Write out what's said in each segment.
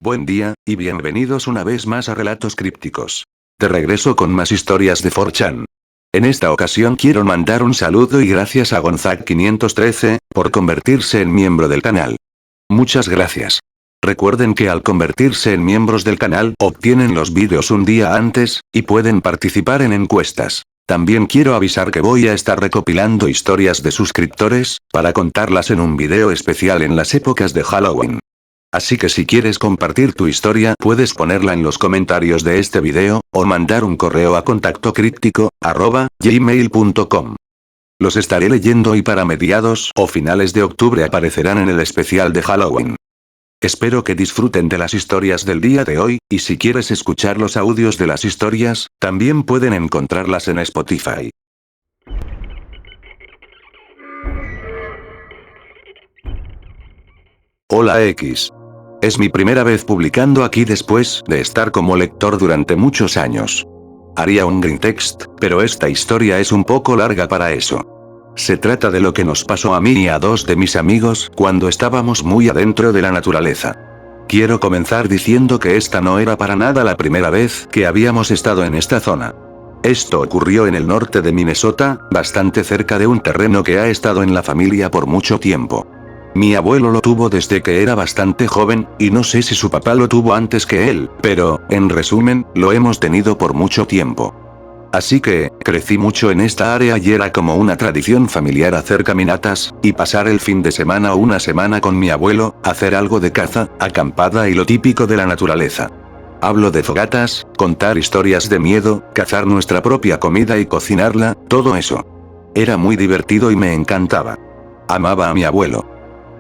Buen día, y bienvenidos una vez más a Relatos Crípticos. De regreso con más historias de 4chan. En esta ocasión quiero mandar un saludo y gracias a Gonzag513, por convertirse en miembro del canal. Muchas gracias. Recuerden que al convertirse en miembros del canal, obtienen los vídeos un día antes, y pueden participar en encuestas. También quiero avisar que voy a estar recopilando historias de suscriptores, para contarlas en un video especial en las épocas de Halloween. Así que si quieres compartir tu historia puedes ponerla en los comentarios de este video, o mandar un correo a contactocríptico@gmail.com. Los estaré leyendo y para mediados o finales de octubre aparecerán en el especial de Halloween. Espero que disfruten de las historias del día de hoy, y si quieres escuchar los audios de las historias, también pueden encontrarlas en Spotify. Hola X. Es mi primera vez publicando aquí después de estar como lector durante muchos años. Haría un green text, pero esta historia es un poco larga para eso. Se trata de lo que nos pasó a mí y a dos de mis amigos cuando estábamos muy adentro de la naturaleza. Quiero comenzar diciendo que esta no era para nada la primera vez que habíamos estado en esta zona. Esto ocurrió en el norte de Minnesota, bastante cerca de un terreno que ha estado en la familia por mucho tiempo. Mi abuelo lo tuvo desde que era bastante joven, y no sé si su papá lo tuvo antes que él, pero, en resumen, lo hemos tenido por mucho tiempo. Así que, crecí mucho en esta área y era como una tradición familiar hacer caminatas, y pasar el fin de semana o una semana con mi abuelo, hacer algo de caza, acampada y lo típico de la naturaleza. Hablo de fogatas, contar historias de miedo, cazar nuestra propia comida y cocinarla, todo eso. Era muy divertido y me encantaba. Amaba a mi abuelo.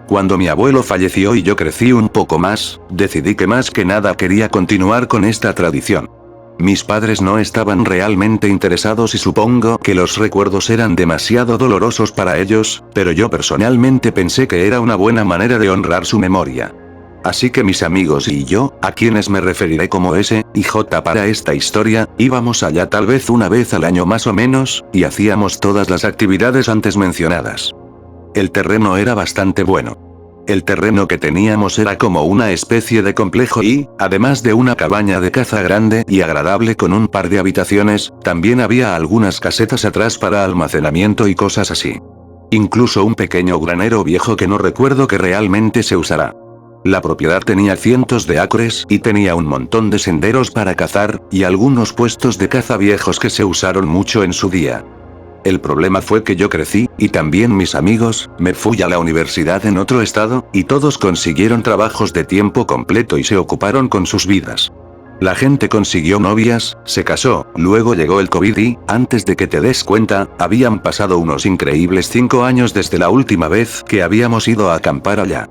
Cuando mi abuelo falleció y yo crecí un poco más, decidí que más que nada quería continuar con esta tradición. Mis padres no estaban realmente interesados y supongo que los recuerdos eran demasiado dolorosos para ellos, pero yo personalmente pensé que era una buena manera de honrar su memoria. Así que mis amigos y yo, a quienes me referiré como S y J para esta historia, íbamos allá tal vez una vez al año más o menos, y hacíamos todas las actividades antes mencionadas. El terreno era bastante bueno. El terreno que teníamos era como una especie de complejo y, además de una cabaña de caza grande y agradable con un par de habitaciones, también había algunas casetas atrás para almacenamiento y cosas así. Incluso un pequeño granero viejo que no recuerdo que realmente se usará. La propiedad tenía cientos de acres y tenía un montón de senderos para cazar, y algunos puestos de caza viejos que se usaron mucho en su día. El problema fue que yo crecí, y también mis amigos, me fui a la universidad en otro estado, y todos consiguieron trabajos de tiempo completo y se ocuparon con sus vidas. La gente consiguió novias, se casó, luego llegó el COVID y, antes de que te des cuenta, habían pasado unos increíbles 5 años desde la última vez que habíamos ido a acampar allá.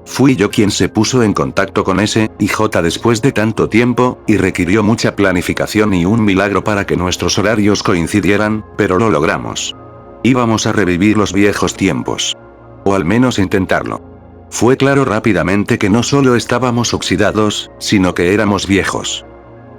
Fui yo quien se puso en contacto con S y J después de tanto tiempo, y requirió mucha planificación y un milagro para que nuestros horarios coincidieran, pero lo logramos. Íbamos a revivir los viejos tiempos. O al menos intentarlo. Fue claro rápidamente que no solo estábamos oxidados, sino que éramos viejos.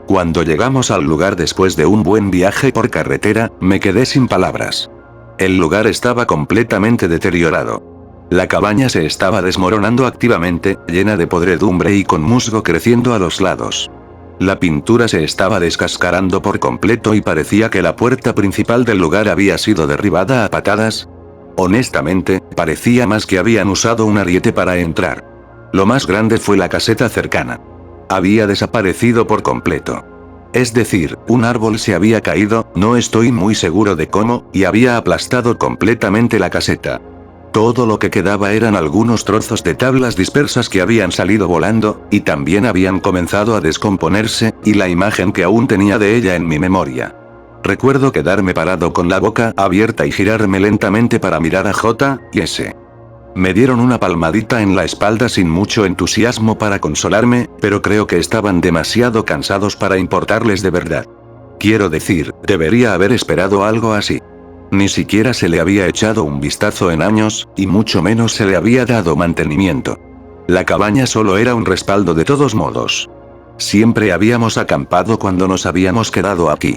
Cuando llegamos al lugar después de un buen viaje por carretera, me quedé sin palabras. El lugar estaba completamente deteriorado. La cabaña se estaba desmoronando activamente, llena de podredumbre y con musgo creciendo a los lados. La pintura se estaba descascarando por completo y parecía que la puerta principal del lugar había sido derribada a patadas. Honestamente, parecía más que habían usado un ariete para entrar. Lo más grande fue la caseta cercana. Había desaparecido por completo. Es decir, un árbol se había caído, no estoy muy seguro de cómo, y había aplastado completamente la caseta. Todo lo que quedaba eran algunos trozos de tablas dispersas que habían salido volando, y también habían comenzado a descomponerse, y la imagen que aún tenía de ella en mi memoria. Recuerdo quedarme parado con la boca abierta y girarme lentamente para mirar a J y S. Me dieron una palmadita en la espalda sin mucho entusiasmo para consolarme, pero creo que estaban demasiado cansados para importarles de verdad. Quiero decir, debería haber esperado algo así. Ni siquiera se le había echado un vistazo en años, y mucho menos se le había dado mantenimiento. La cabaña solo era un respaldo de todos modos. Siempre habíamos acampado cuando nos habíamos quedado aquí.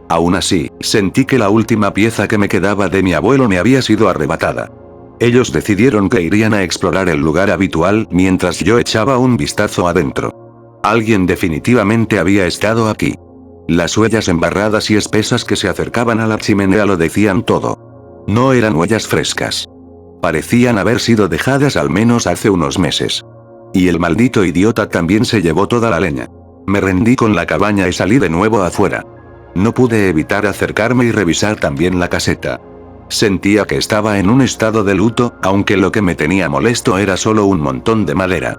Aún así, sentí que la última pieza que me quedaba de mi abuelo me había sido arrebatada. Ellos decidieron que irían a explorar el lugar habitual mientras yo echaba un vistazo adentro. Alguien definitivamente había estado aquí. Las huellas embarradas y espesas que se acercaban a la chimenea lo decían todo. No eran huellas frescas. Parecían haber sido dejadas al menos hace unos meses. Y el maldito idiota también se llevó toda la leña. Me rendí con la cabaña y salí de nuevo afuera. No pude evitar acercarme y revisar también la caseta. Sentía que estaba en un estado de luto, aunque lo que me tenía molesto era solo un montón de madera.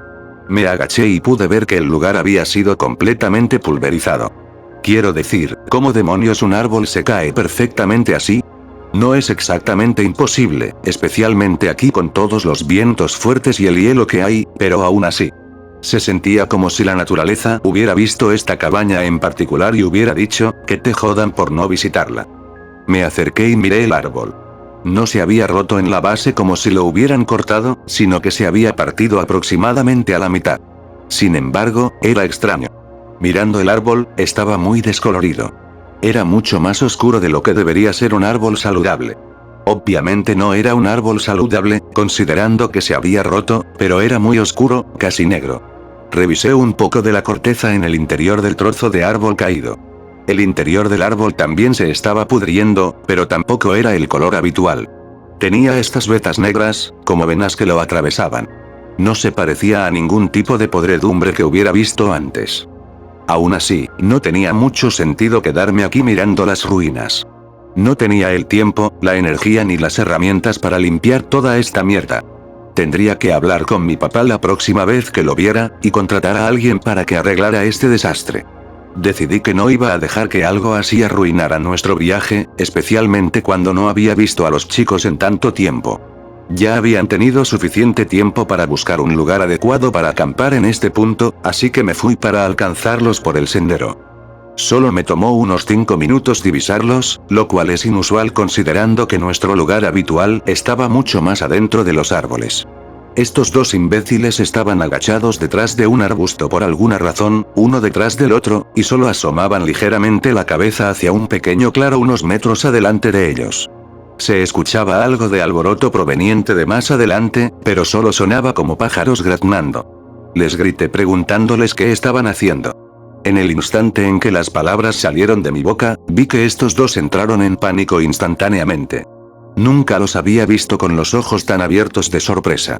Me agaché y pude ver que el lugar había sido completamente pulverizado. Quiero decir, ¿cómo demonios un árbol se cae perfectamente así? No es exactamente imposible, especialmente aquí con todos los vientos fuertes y el hielo que hay, pero aún así. Se sentía como si la naturaleza hubiera visto esta cabaña en particular y hubiera dicho, que te jodan por no visitarla. Me acerqué y miré el árbol. No se había roto en la base como si lo hubieran cortado, sino que se había partido aproximadamente a la mitad. Sin embargo, era extraño. Mirando el árbol, estaba muy descolorido. Era mucho más oscuro de lo que debería ser un árbol saludable. Obviamente no era un árbol saludable, considerando que se había roto, pero era muy oscuro, casi negro. Revisé un poco de la corteza en el interior del trozo de árbol caído. El interior del árbol también se estaba pudriendo, pero tampoco era el color habitual. Tenía estas vetas negras, como venas que lo atravesaban. No se parecía a ningún tipo de podredumbre que hubiera visto antes. Aún así, no tenía mucho sentido quedarme aquí mirando las ruinas. No tenía el tiempo, la energía ni las herramientas para limpiar toda esta mierda. Tendría que hablar con mi papá la próxima vez que lo viera, y contratar a alguien para que arreglara este desastre. Decidí que no iba a dejar que algo así arruinara nuestro viaje, especialmente cuando no había visto a los chicos en tanto tiempo. Ya habían tenido suficiente tiempo para buscar un lugar adecuado para acampar en este punto, así que me fui para alcanzarlos por el sendero. Solo me tomó unos 5 minutos divisarlos, lo cual es inusual considerando que nuestro lugar habitual estaba mucho más adentro de los árboles. Estos dos imbéciles estaban agachados detrás de un arbusto por alguna razón, uno detrás del otro, y solo asomaban ligeramente la cabeza hacia un pequeño claro unos metros adelante de ellos. Se escuchaba algo de alboroto proveniente de más adelante, pero solo sonaba como pájaros graznando. Les grité preguntándoles qué estaban haciendo. En el instante en que las palabras salieron de mi boca, vi que estos dos entraron en pánico instantáneamente. Nunca los había visto con los ojos tan abiertos de sorpresa.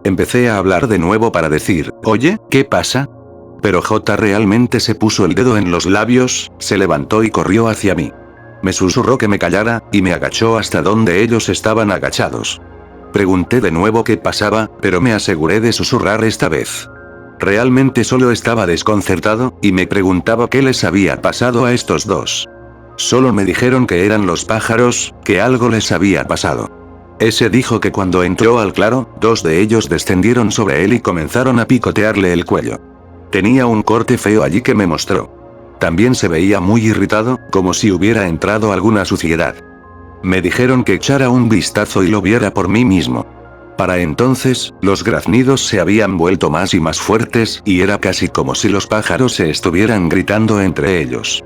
Empecé a hablar de nuevo para decir, oye, ¿qué pasa? Pero J realmente se puso el dedo en los labios, se levantó y corrió hacia mí. Me susurró que me callara, y me agachó hasta donde ellos estaban agachados. Pregunté de nuevo qué pasaba, pero me aseguré de susurrar esta vez. Realmente solo estaba desconcertado, y me preguntaba qué les había pasado a estos dos. Solo me dijeron que eran los pájaros, que algo les había pasado. Ese dijo que cuando entró al claro, dos de ellos descendieron sobre él y comenzaron a picotearle el cuello. Tenía un corte feo allí que me mostró. También se veía muy irritado, como si hubiera entrado alguna suciedad. Me dijeron que echara un vistazo y lo viera por mí mismo. Para entonces, los graznidos se habían vuelto más y más fuertes, y era casi como si los pájaros se estuvieran gritando entre ellos.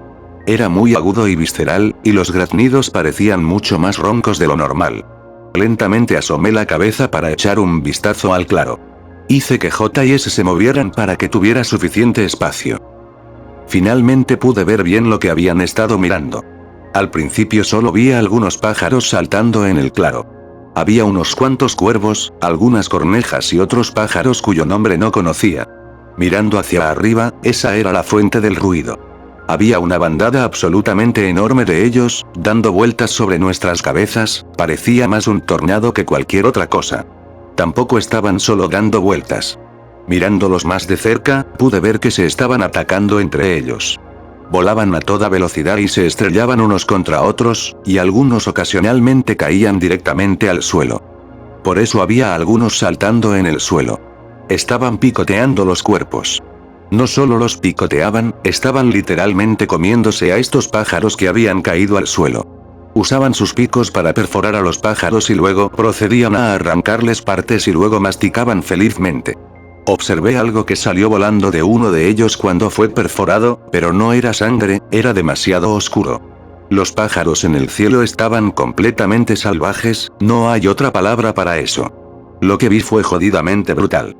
Era muy agudo y visceral, y los graznidos parecían mucho más roncos de lo normal. Lentamente asomé la cabeza para echar un vistazo al claro. Hice que J y S se movieran para que tuviera suficiente espacio. Finalmente pude ver bien lo que habían estado mirando. Al principio solo vi a algunos pájaros saltando en el claro. Había unos cuantos cuervos, algunas cornejas y otros pájaros cuyo nombre no conocía. Mirando hacia arriba, esa era la fuente del ruido. Había una bandada absolutamente enorme de ellos, dando vueltas sobre nuestras cabezas, parecía más un tornado que cualquier otra cosa. Tampoco estaban solo dando vueltas. Mirándolos más de cerca, pude ver que se estaban atacando entre ellos. Volaban a toda velocidad y se estrellaban unos contra otros, y algunos ocasionalmente caían directamente al suelo. Por eso había algunos saltando en el suelo. Estaban picoteando los cuerpos. No solo los picoteaban, estaban literalmente comiéndose a estos pájaros que habían caído al suelo. Usaban sus picos para perforar a los pájaros y luego procedían a arrancarles partes y luego masticaban felizmente. Observé algo que salió volando de uno de ellos cuando fue perforado, pero no era sangre, era demasiado oscuro. Los pájaros en el cielo estaban completamente salvajes, no hay otra palabra para eso. Lo que vi fue jodidamente brutal.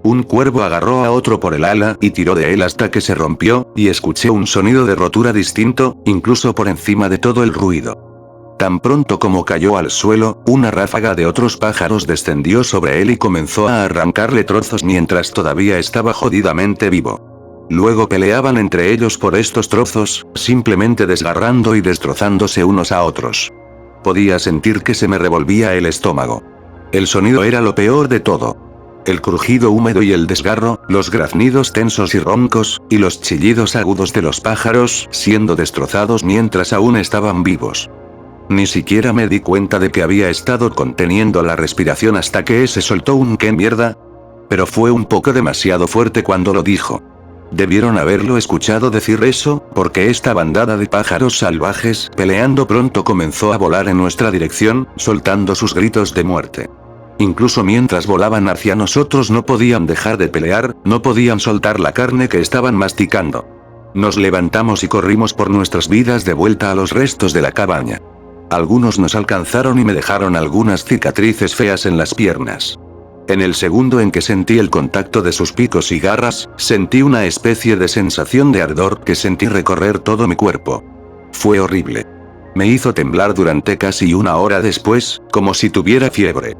Un cuervo agarró a otro por el ala y tiró de él hasta que se rompió, y escuché un sonido de rotura distinto, incluso por encima de todo el ruido. Tan pronto como cayó al suelo, una ráfaga de otros pájaros descendió sobre él y comenzó a arrancarle trozos mientras todavía estaba jodidamente vivo. Luego peleaban entre ellos por estos trozos, simplemente desgarrando y destrozándose unos a otros. Podía sentir que se me revolvía el estómago. El sonido era lo peor de todo. El crujido húmedo y el desgarro, los graznidos tensos y roncos, y los chillidos agudos de los pájaros siendo destrozados mientras aún estaban vivos. Ni siquiera me di cuenta de que había estado conteniendo la respiración hasta que se soltó un ¿qué mierda? Pero fue un poco demasiado fuerte cuando lo dijo. Debieron haberlo escuchado decir eso, porque esta bandada de pájaros salvajes peleando pronto comenzó a volar en nuestra dirección, soltando sus gritos de muerte. Incluso mientras volaban hacia nosotros no podían dejar de pelear, no podían soltar la carne que estaban masticando. Nos levantamos y corrimos por nuestras vidas de vuelta a los restos de la cabaña. Algunos nos alcanzaron y me dejaron algunas cicatrices feas en las piernas. En el segundo en que sentí el contacto de sus picos y garras, sentí una especie de sensación de ardor que sentí recorrer todo mi cuerpo. Fue horrible. Me hizo temblar durante casi una hora después, como si tuviera fiebre.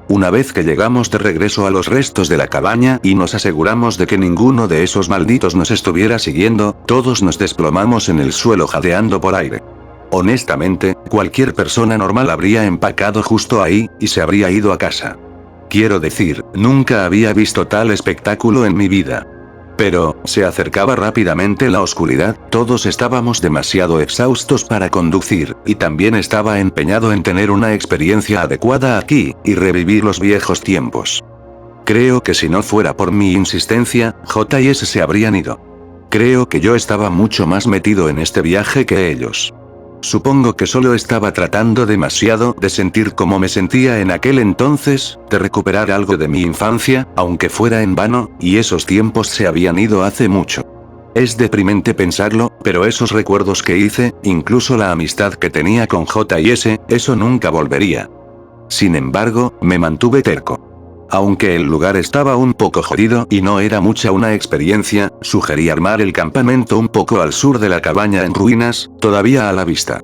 Una vez que llegamos de regreso a los restos de la cabaña y nos aseguramos de que ninguno de esos malditos nos estuviera siguiendo, todos nos desplomamos en el suelo jadeando por aire. Honestamente, cualquier persona normal habría empacado justo ahí, y se habría ido a casa. Quiero decir, nunca había visto tal espectáculo en mi vida. Pero, se acercaba rápidamente la oscuridad, todos estábamos demasiado exhaustos para conducir, y también estaba empeñado en tener una experiencia adecuada aquí, y revivir los viejos tiempos. Creo que si no fuera por mi insistencia, J y S se habrían ido. Creo que yo estaba mucho más metido en este viaje que ellos. Supongo que solo estaba tratando demasiado de sentir como me sentía en aquel entonces, de recuperar algo de mi infancia, aunque fuera en vano, y esos tiempos se habían ido hace mucho. Es deprimente pensarlo, pero esos recuerdos que hice, incluso la amistad que tenía con J y S, eso nunca volvería. Sin embargo, me mantuve terco. Aunque el lugar estaba un poco jodido y no era mucha una experiencia, sugerí armar el campamento un poco al sur de la cabaña en ruinas, todavía a la vista.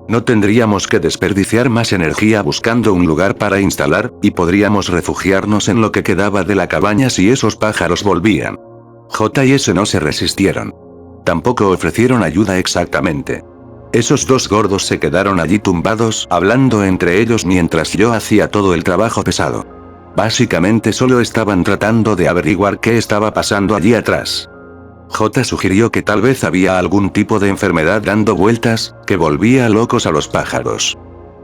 No tendríamos que desperdiciar más energía buscando un lugar para instalar, y podríamos refugiarnos en lo que quedaba de la cabaña si esos pájaros volvían. J y S no se resistieron. Tampoco ofrecieron ayuda exactamente. Esos dos gordos se quedaron allí tumbados hablando entre ellos mientras yo hacía todo el trabajo pesado. Básicamente solo estaban tratando de averiguar qué estaba pasando allí atrás. J sugirió que tal vez había algún tipo de enfermedad dando vueltas, que volvía locos a los pájaros.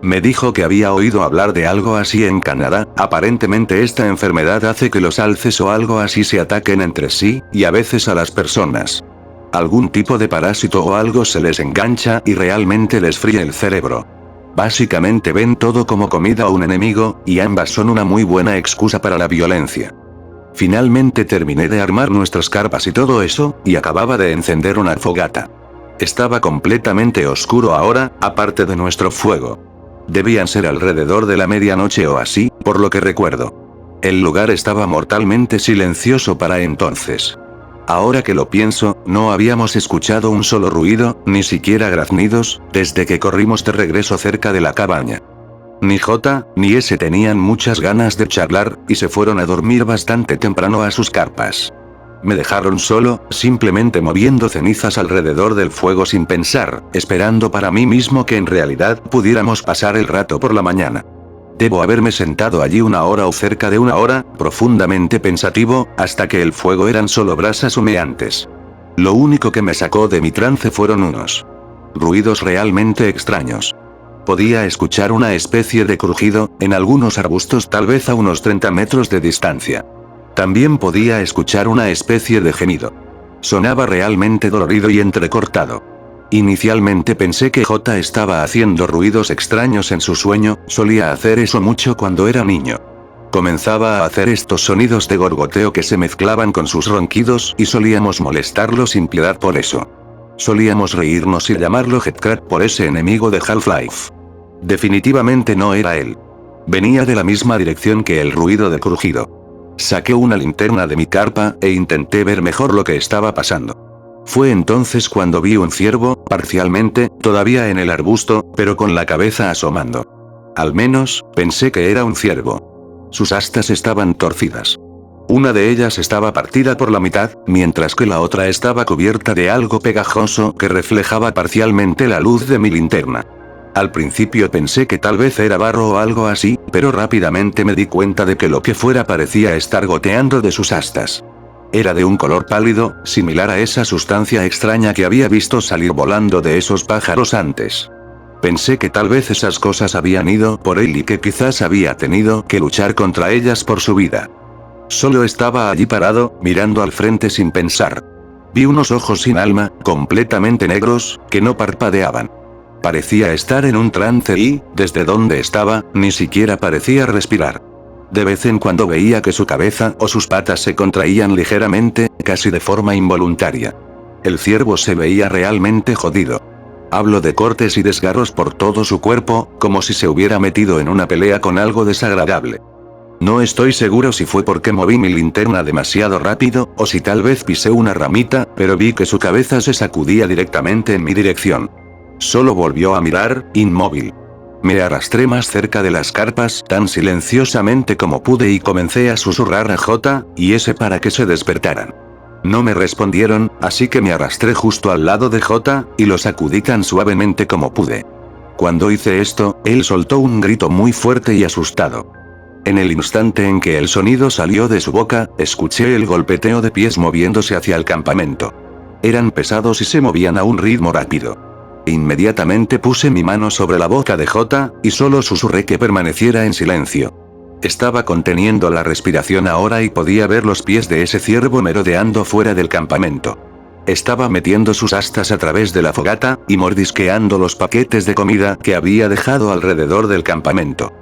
Me dijo que había oído hablar de algo así en Canadá, aparentemente esta enfermedad hace que los alces o algo así se ataquen entre sí, y a veces a las personas. Algún tipo de parásito o algo se les engancha y realmente les fríe el cerebro. Básicamente ven todo como comida o un enemigo, y ambas son una muy buena excusa para la violencia. Finalmente terminé de armar nuestras carpas y todo eso, y acababa de encender una fogata. Estaba completamente oscuro ahora, aparte de nuestro fuego. Debían ser alrededor de la medianoche o así, por lo que recuerdo. El lugar estaba mortalmente silencioso para entonces. Ahora que lo pienso, no habíamos escuchado un solo ruido, ni siquiera graznidos, desde que corrimos de regreso cerca de la cabaña. Ni J, ni S tenían muchas ganas de charlar, y se fueron a dormir bastante temprano a sus carpas. Me dejaron solo, simplemente moviendo cenizas alrededor del fuego sin pensar, esperando para mí mismo que en realidad pudiéramos pasar el rato por la mañana. Debo haberme sentado allí una hora o cerca de una hora, profundamente pensativo, hasta que el fuego eran solo brasas humeantes. Lo único que me sacó de mi trance fueron unos ruidos realmente extraños. Podía escuchar una especie de crujido, en algunos arbustos tal vez a unos 30 metros de distancia. También podía escuchar una especie de gemido. Sonaba realmente dolorido y entrecortado. Inicialmente pensé que J estaba haciendo ruidos extraños en su sueño, solía hacer eso mucho cuando era niño. Comenzaba a hacer estos sonidos de gorgoteo que se mezclaban con sus ronquidos y solíamos molestarlo sin piedad por eso. Solíamos reírnos y llamarlo Headcrack por ese enemigo de Half-Life. Definitivamente no era él. Venía de la misma dirección que el ruido de crujido. Saqué una linterna de mi carpa e intenté ver mejor lo que estaba pasando. Fue entonces cuando vi un ciervo, parcialmente, todavía en el arbusto, pero con la cabeza asomando. Al menos, pensé que era un ciervo. Sus astas estaban torcidas. Una de ellas estaba partida por la mitad, mientras que la otra estaba cubierta de algo pegajoso que reflejaba parcialmente la luz de mi linterna. Al principio pensé que tal vez era barro o algo así, pero rápidamente me di cuenta de que lo que fuera parecía estar goteando de sus astas. Era de un color pálido, similar a esa sustancia extraña que había visto salir volando de esos pájaros antes. Pensé que tal vez esas cosas habían ido por él y que quizás había tenido que luchar contra ellas por su vida. Solo estaba allí parado, mirando al frente sin pensar. Vi unos ojos sin alma, completamente negros, que no parpadeaban. Parecía estar en un trance y, desde donde estaba, ni siquiera parecía respirar. De vez en cuando veía que su cabeza o sus patas se contraían ligeramente, casi de forma involuntaria. El ciervo se veía realmente jodido. Hablo de cortes y desgarros por todo su cuerpo, como si se hubiera metido en una pelea con algo desagradable. No estoy seguro si fue porque moví mi linterna demasiado rápido, o si tal vez pisé una ramita, pero vi que su cabeza se sacudía directamente en mi dirección. Solo volvió a mirar, inmóvil. Me arrastré más cerca de las carpas, tan silenciosamente como pude, y comencé a susurrar a J y S para que se despertaran. No me respondieron, así que me arrastré justo al lado de J, y lo sacudí tan suavemente como pude. Cuando hice esto, él soltó un grito muy fuerte y asustado. En el instante en que el sonido salió de su boca, escuché el golpeteo de pies moviéndose hacia el campamento. Eran pesados y se movían a un ritmo rápido. Inmediatamente puse mi mano sobre la boca de J, y solo susurré que permaneciera en silencio. Estaba conteniendo la respiración ahora y podía ver los pies de ese ciervo merodeando fuera del campamento. Estaba metiendo sus astas a través de la fogata, y mordisqueando los paquetes de comida que había dejado alrededor del campamento.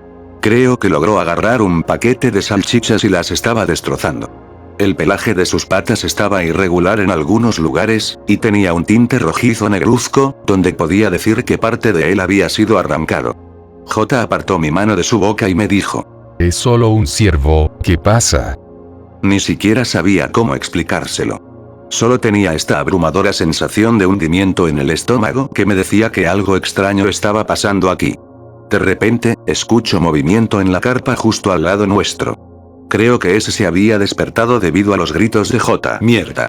Creo que logró agarrar un paquete de salchichas y las estaba destrozando. El pelaje de sus patas estaba irregular en algunos lugares, y tenía un tinte rojizo negruzco, donde podía decir que parte de él había sido arrancado. J apartó mi mano de su boca y me dijo: Es solo un ciervo, ¿qué pasa? Ni siquiera sabía cómo explicárselo. Solo tenía esta abrumadora sensación de hundimiento en el estómago que me decía que algo extraño estaba pasando aquí. De repente, escucho movimiento en la carpa justo al lado nuestro. Creo que ese se había despertado debido a los gritos de J. Mierda.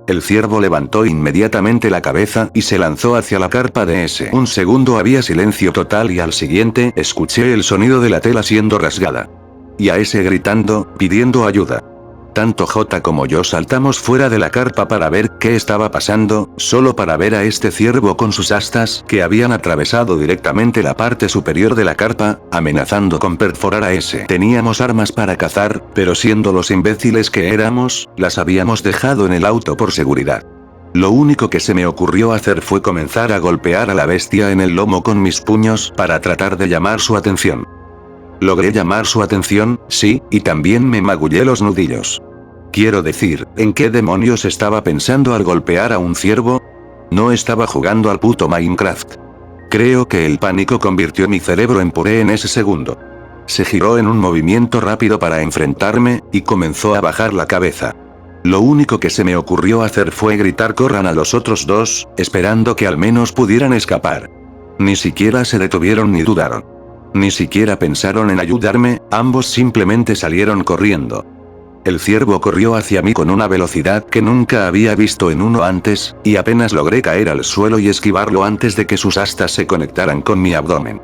El ciervo levantó inmediatamente la cabeza y se lanzó hacia la carpa de S. Un segundo había silencio total y al siguiente escuché el sonido de la tela siendo rasgada. Y a S gritando, pidiendo ayuda. Tanto J como yo saltamos fuera de la carpa para ver qué estaba pasando, solo para ver a este ciervo con sus astas que habían atravesado directamente la parte superior de la carpa, amenazando con perforar a S. Teníamos armas para cazar, pero siendo los imbéciles que éramos, las habíamos dejado en el auto por seguridad. Lo único que se me ocurrió hacer fue comenzar a golpear a la bestia en el lomo con mis puños para tratar de llamar su atención. Logré llamar su atención, sí, y también me magullé los nudillos. Quiero decir, ¿en qué demonios estaba pensando al golpear a un ciervo? No estaba jugando al puto Minecraft. Creo que el pánico convirtió mi cerebro en puré en ese segundo. Se giró en un movimiento rápido para enfrentarme, y comenzó a bajar la cabeza. Lo único que se me ocurrió hacer fue gritar corran a los otros dos, esperando que al menos pudieran escapar. Ni siquiera se detuvieron ni dudaron. Ni siquiera pensaron en ayudarme, ambos simplemente salieron corriendo. El ciervo corrió hacia mí con una velocidad que nunca había visto en uno antes, y apenas logré caer al suelo y esquivarlo antes de que sus astas se conectaran con mi abdomen.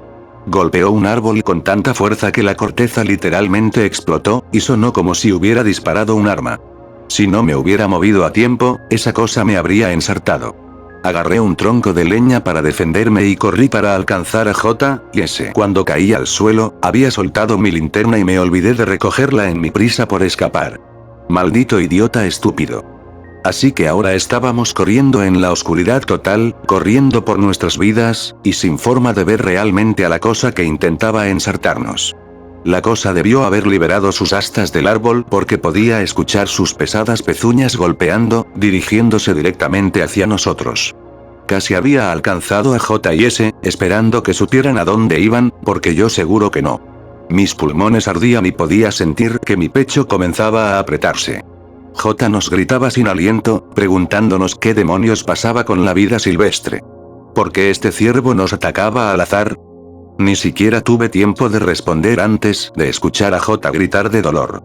Golpeó un árbol con tanta fuerza que la corteza literalmente explotó, y sonó como si hubiera disparado un arma. Si no me hubiera movido a tiempo, esa cosa me habría ensartado. Agarré un tronco de leña para defenderme y corrí para alcanzar a J y S. Cuando caí al suelo, había soltado mi linterna y me olvidé de recogerla en mi prisa por escapar. Maldito idiota estúpido. Así que ahora estábamos corriendo en la oscuridad total, corriendo por nuestras vidas, y sin forma de ver realmente a la cosa que intentaba ensartarnos. La cosa debió haber liberado sus astas del árbol porque podía escuchar sus pesadas pezuñas golpeando, dirigiéndose directamente hacia nosotros. Casi había alcanzado a J y S, esperando que supieran a dónde iban, porque yo seguro que no. Mis pulmones ardían y podía sentir que mi pecho comenzaba a apretarse. J nos gritaba sin aliento, preguntándonos qué demonios pasaba con la vida silvestre. ¿Por qué este ciervo nos atacaba al azar? Ni siquiera tuve tiempo de responder antes de escuchar a J gritar de dolor.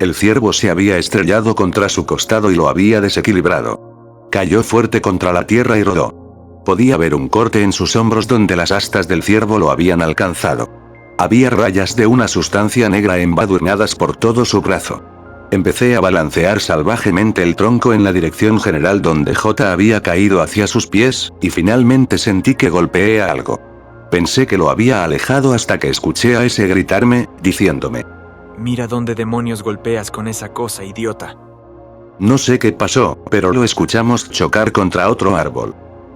El ciervo se había estrellado contra su costado y lo había desequilibrado. Cayó fuerte contra la tierra y rodó. Podía ver un corte en sus hombros donde las astas del ciervo lo habían alcanzado. Había rayas de una sustancia negra embadurnadas por todo su brazo. Empecé a balancear salvajemente el tronco en la dirección general donde J había caído hacia sus pies, y finalmente sentí que golpeé a algo. Pensé que lo había alejado hasta que escuché a ese gritarme, diciéndome: «Mira dónde demonios golpeas con esa cosa, idiota». No sé qué pasó, pero lo escuchamos chocar contra otro árbol.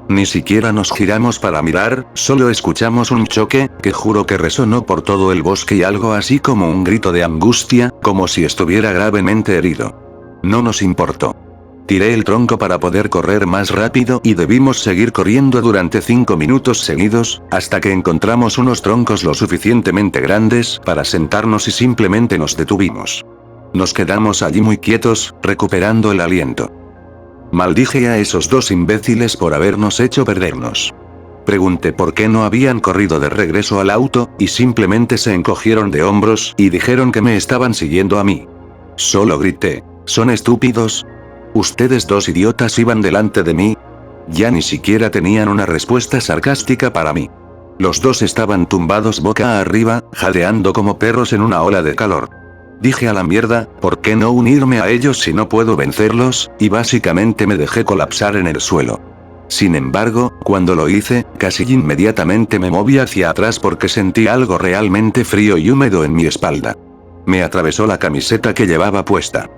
Ni siquiera nos giramos para mirar, solo escuchamos un choque, que juro que resonó por todo el bosque y algo así como un grito de angustia, como si estuviera gravemente herido. No nos importó. Tiré el tronco para poder correr más rápido y debimos seguir corriendo durante 5 minutos seguidos, hasta que encontramos unos troncos lo suficientemente grandes para sentarnos y simplemente nos detuvimos. Nos quedamos allí muy quietos, recuperando el aliento. Maldije a esos dos imbéciles por habernos hecho perdernos. Pregunté por qué no habían corrido de regreso al auto, y simplemente se encogieron de hombros y dijeron que me estaban siguiendo a mí. Solo grité: ¿son estúpidos? ¿Ustedes dos idiotas iban delante de mí? Ya ni siquiera tenían una respuesta sarcástica para mí. Los dos estaban tumbados boca arriba, jadeando como perros en una ola de calor. Dije a la mierda, ¿por qué no unirme a ellos si no puedo vencerlos? Y básicamente me dejé colapsar en el suelo. Sin embargo, cuando lo hice, casi inmediatamente me moví hacia atrás porque sentí algo realmente frío y húmedo en mi espalda. Me atravesó la camiseta que llevaba puesta.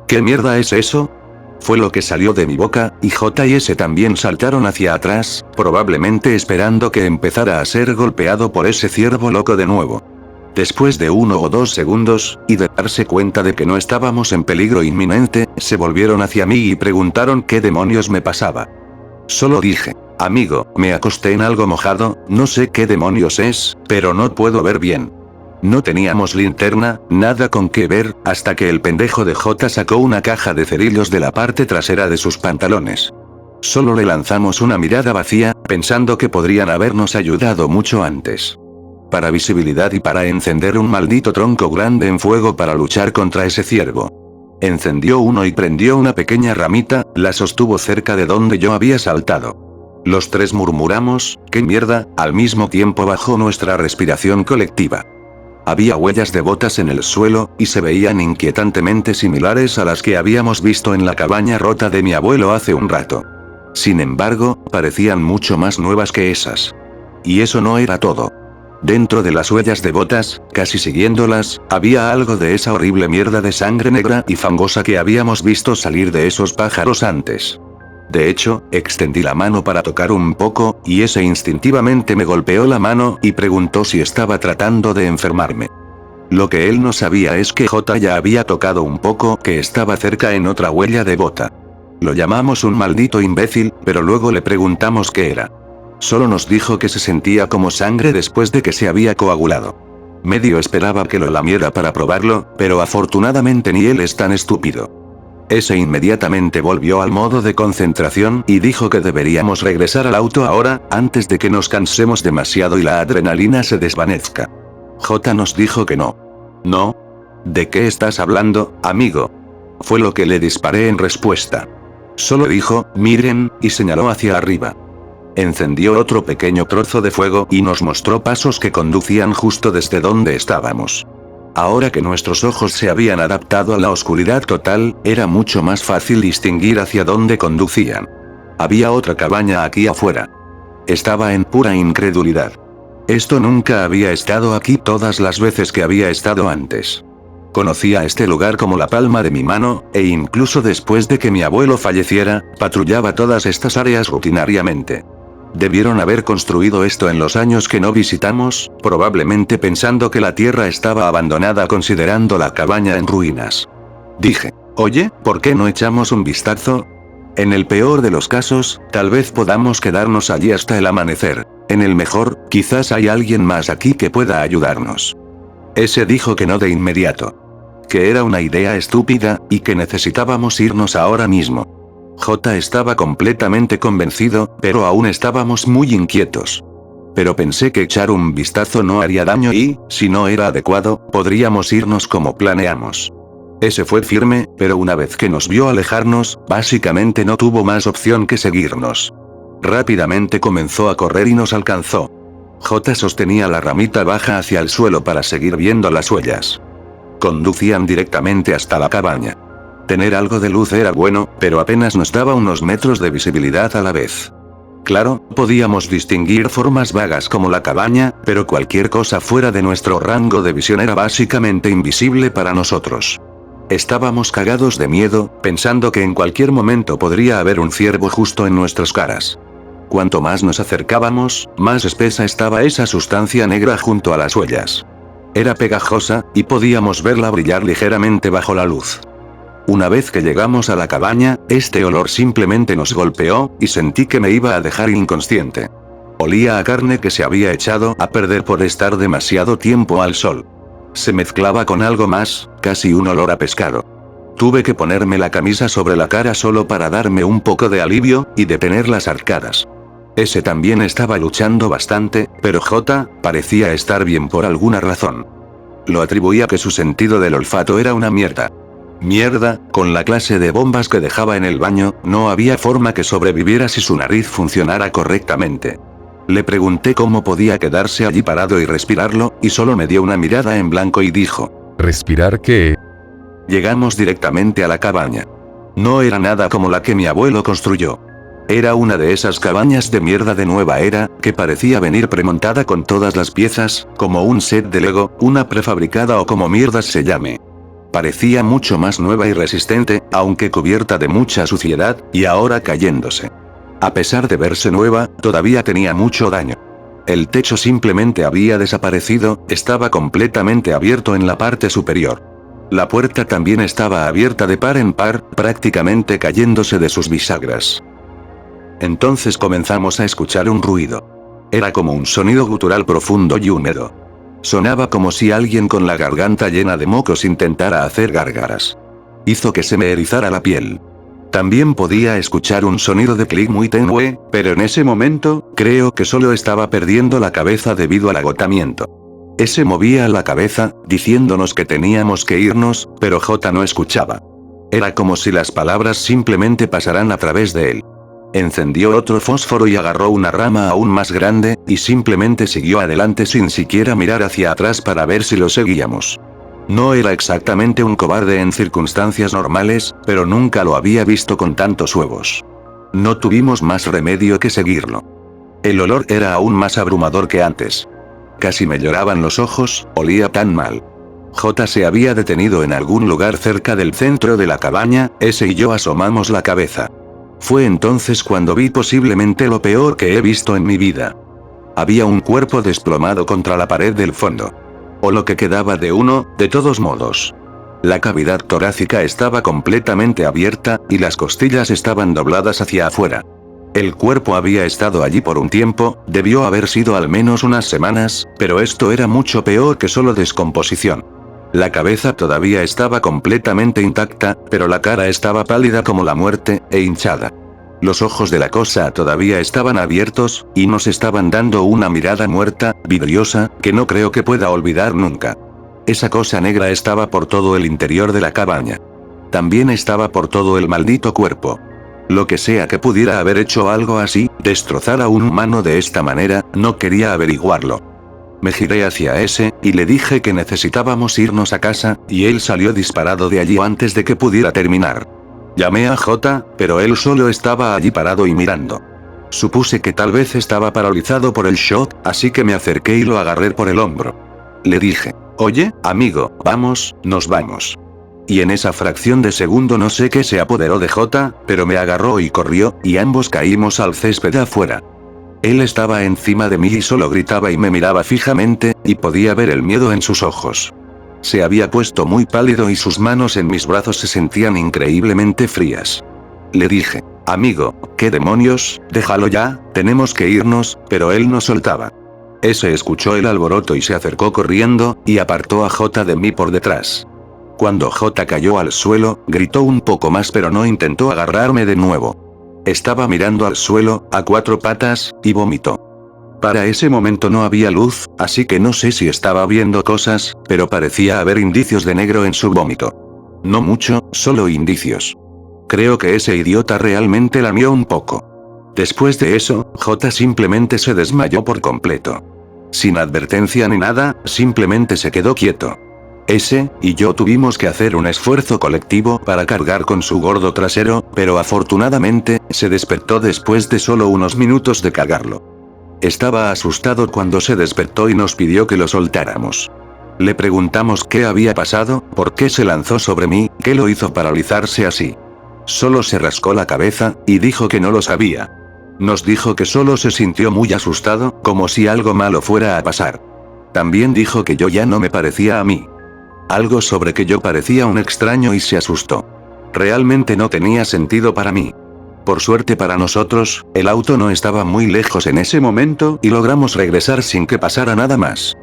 ¿Qué mierda es eso? Fue lo que salió de mi boca, y J y S también saltaron hacia atrás, probablemente esperando que empezara a ser golpeado por ese ciervo loco de nuevo. Después de 1 o 2 segundos, y de darse cuenta de que no estábamos en peligro inminente, se volvieron hacia mí y preguntaron qué demonios me pasaba. Solo dije: amigo, me acosté en algo mojado, no sé qué demonios es, pero no puedo ver bien. No teníamos linterna, nada con qué ver, hasta que el pendejo de J sacó una caja de cerillos de la parte trasera de sus pantalones. Solo le lanzamos una mirada vacía, pensando que podrían habernos ayudado mucho antes. Para visibilidad y para encender un maldito tronco grande en fuego para luchar contra ese ciervo. Encendió uno y prendió una pequeña ramita, la sostuvo cerca de donde yo había saltado. Los tres murmuramos: ¿qué mierda?, al mismo tiempo bajo nuestra respiración colectiva. Había huellas de botas en el suelo, y se veían inquietantemente similares a las que habíamos visto en la cabaña rota de mi abuelo hace un rato. Sin embargo, parecían mucho más nuevas que esas. Y eso no era todo. Dentro de las huellas de botas, casi siguiéndolas, había algo de esa horrible mierda de sangre negra y fangosa que habíamos visto salir de esos pájaros antes. De hecho, extendí la mano para tocar un poco, y ese instintivamente me golpeó la mano y preguntó si estaba tratando de enfermarme. Lo que él no sabía es que J ya había tocado un poco que estaba cerca en otra huella de bota. Lo llamamos un maldito imbécil, pero luego le preguntamos qué era. Solo nos dijo que se sentía como sangre después de que se había coagulado. Medio esperaba que lo lamiera para probarlo, pero afortunadamente ni él es tan estúpido. Ese inmediatamente volvió al modo de concentración y dijo que deberíamos regresar al auto ahora, antes de que nos cansemos demasiado y la adrenalina se desvanezca. J nos dijo que no. ¿No? ¿De qué estás hablando, amigo? Fue lo que le disparé en respuesta. Solo dijo: miren, y señaló hacia arriba. Encendió otro pequeño trozo de fuego y nos mostró pasos que conducían justo desde donde estábamos. Ahora que nuestros ojos se habían adaptado a la oscuridad total, era mucho más fácil distinguir hacia dónde conducían. Había otra cabaña aquí afuera. Estaba en pura incredulidad. Esto nunca había estado aquí todas las veces que había estado antes. Conocía este lugar como la palma de mi mano, e incluso después de que mi abuelo falleciera, patrullaba todas estas áreas rutinariamente. Debieron haber construido esto en los años que no visitamos, probablemente pensando que la tierra estaba abandonada considerando la cabaña en ruinas. Dije: oye, ¿por qué no echamos un vistazo? En el peor de los casos, tal vez podamos quedarnos allí hasta el amanecer. En el mejor, quizás hay alguien más aquí que pueda ayudarnos. Ese dijo que no de inmediato. Que era una idea estúpida, y que necesitábamos irnos ahora mismo. J estaba completamente convencido, pero aún estábamos muy inquietos. Pero pensé que echar un vistazo no haría daño y, si no era adecuado, podríamos irnos como planeamos. Ese fue firme, pero una vez que nos vio alejarnos, básicamente no tuvo más opción que seguirnos. Rápidamente comenzó a correr y nos alcanzó. J sostenía la ramita baja hacia el suelo para seguir viendo las huellas. Conducían directamente hasta la cabaña. Tener algo de luz era bueno, pero apenas nos daba unos metros de visibilidad a la vez. Claro, podíamos distinguir formas vagas como la cabaña, pero cualquier cosa fuera de nuestro rango de visión era básicamente invisible para nosotros. Estábamos cagados de miedo, pensando que en cualquier momento podría haber un ciervo justo en nuestras caras. Cuanto más nos acercábamos, más espesa estaba esa sustancia negra junto a las huellas. Era pegajosa, y podíamos verla brillar ligeramente bajo la luz. Una vez que llegamos a la cabaña, este olor simplemente nos golpeó, y sentí que me iba a dejar inconsciente. Olía a carne que se había echado a perder por estar demasiado tiempo al sol. Se mezclaba con algo más, casi un olor a pescado. Tuve que ponerme la camisa sobre la cara solo para darme un poco de alivio, y detener las arcadas. Ese también estaba luchando bastante, pero J parecía estar bien por alguna razón. Lo atribuía a que su sentido del olfato era una mierda. Mierda, con la clase de bombas que dejaba en el baño, no había forma que sobreviviera si su nariz funcionara correctamente. Le pregunté cómo podía quedarse allí parado y respirarlo, y solo me dio una mirada en blanco y dijo: ¿Respirar qué? Llegamos directamente a la cabaña. No era nada como la que mi abuelo construyó. Era una de esas cabañas de mierda de nueva era, que parecía venir premontada con todas las piezas, como un set de Lego, una prefabricada o como mierdas se llame. Parecía mucho más nueva y resistente, aunque cubierta de mucha suciedad, y ahora cayéndose. A pesar de verse nueva, todavía tenía mucho daño. El techo simplemente había desaparecido, estaba completamente abierto en la parte superior. La puerta también estaba abierta de par en par, prácticamente cayéndose de sus bisagras. Entonces comenzamos a escuchar un ruido. Era como un sonido gutural profundo y húmedo. Sonaba como si alguien con la garganta llena de mocos intentara hacer gárgaras. Hizo que se me erizara la piel. También podía escuchar un sonido de clic muy tenue, pero en ese momento, creo que solo estaba perdiendo la cabeza debido al agotamiento. Ese movía la cabeza, diciéndonos que teníamos que irnos, pero J no escuchaba. Era como si las palabras simplemente pasaran a través de él. Encendió otro fósforo y agarró una rama aún más grande, y simplemente siguió adelante sin siquiera mirar hacia atrás para ver si lo seguíamos. No era exactamente un cobarde en circunstancias normales, pero nunca lo había visto con tantos huevos. No tuvimos más remedio que seguirlo. El olor era aún más abrumador que antes. Casi me lloraban los ojos, olía tan mal. J se había detenido en algún lugar cerca del centro de la cabaña, ese y yo asomamos la cabeza. Fue entonces cuando vi posiblemente lo peor que he visto en mi vida. Había un cuerpo desplomado contra la pared del fondo. O lo que quedaba de uno, de todos modos. La cavidad torácica estaba completamente abierta, y las costillas estaban dobladas hacia afuera. El cuerpo había estado allí por un tiempo, debió haber sido al menos unas semanas, pero esto era mucho peor que solo descomposición. La cabeza todavía estaba completamente intacta, pero la cara estaba pálida como la muerte, e hinchada. Los ojos de la cosa todavía estaban abiertos, y nos estaban dando una mirada muerta, vidriosa, que no creo que pueda olvidar nunca. Esa cosa negra estaba por todo el interior de la cabaña. También estaba por todo el maldito cuerpo. Lo que sea que pudiera haber hecho algo así, destrozar a un humano de esta manera, no quería averiguarlo. Me giré hacia ese, y le dije que necesitábamos irnos a casa, y él salió disparado de allí antes de que pudiera terminar. Llamé a J, pero él solo estaba allí parado y mirando. Supuse que tal vez estaba paralizado por el shock, así que me acerqué y lo agarré por el hombro. Le dije: oye, amigo, vamos, nos vamos. Y en esa fracción de segundo no sé qué se apoderó de J, pero me agarró y corrió, y ambos caímos al césped afuera. Él estaba encima de mí y solo gritaba y me miraba fijamente, y podía ver el miedo en sus ojos. Se había puesto muy pálido y sus manos en mis brazos se sentían increíblemente frías. Le dije: amigo, ¿qué demonios? Déjalo ya, tenemos que irnos, pero él no soltaba. Ese escuchó el alboroto y se acercó corriendo, y apartó a J de mí por detrás. Cuando J cayó al suelo, gritó un poco más pero no intentó agarrarme de nuevo. Estaba mirando al suelo, a 4 patas, y vomitó. Para ese momento no había luz, así que no sé si estaba viendo cosas, pero parecía haber indicios de negro en su vómito. No mucho, solo indicios. Creo que ese idiota realmente lamió un poco. Después de eso, J simplemente se desmayó por completo. Sin advertencia ni nada, simplemente se quedó quieto. Ese y yo tuvimos que hacer un esfuerzo colectivo para cargar con su gordo trasero, pero afortunadamente, se despertó después de solo unos minutos de cargarlo. Estaba asustado cuando se despertó y nos pidió que lo soltáramos. Le preguntamos qué había pasado, por qué se lanzó sobre mí, qué lo hizo paralizarse así. Solo se rascó la cabeza, y dijo que no lo sabía. Nos dijo que solo se sintió muy asustado, como si algo malo fuera a pasar. También dijo que yo ya no me parecía a mí. Algo sobre que yo parecía un extraño y se asustó. Realmente no tenía sentido para mí. Por suerte para nosotros, el auto no estaba muy lejos en ese momento y logramos regresar sin que pasara nada más.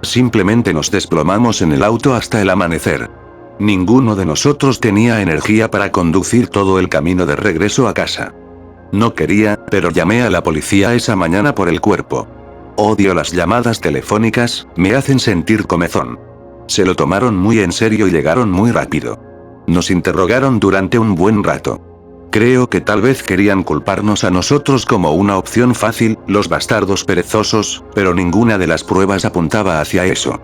Simplemente nos desplomamos en el auto hasta el amanecer. Ninguno de nosotros tenía energía para conducir todo el camino de regreso a casa. No quería, pero llamé a la policía esa mañana por el cuerpo. Odio las llamadas telefónicas, me hacen sentir comezón. Se lo tomaron muy en serio y llegaron muy rápido. Nos interrogaron durante un buen rato. Creo que tal vez querían culparnos a nosotros como una opción fácil, los bastardos perezosos, pero ninguna de las pruebas apuntaba hacia eso.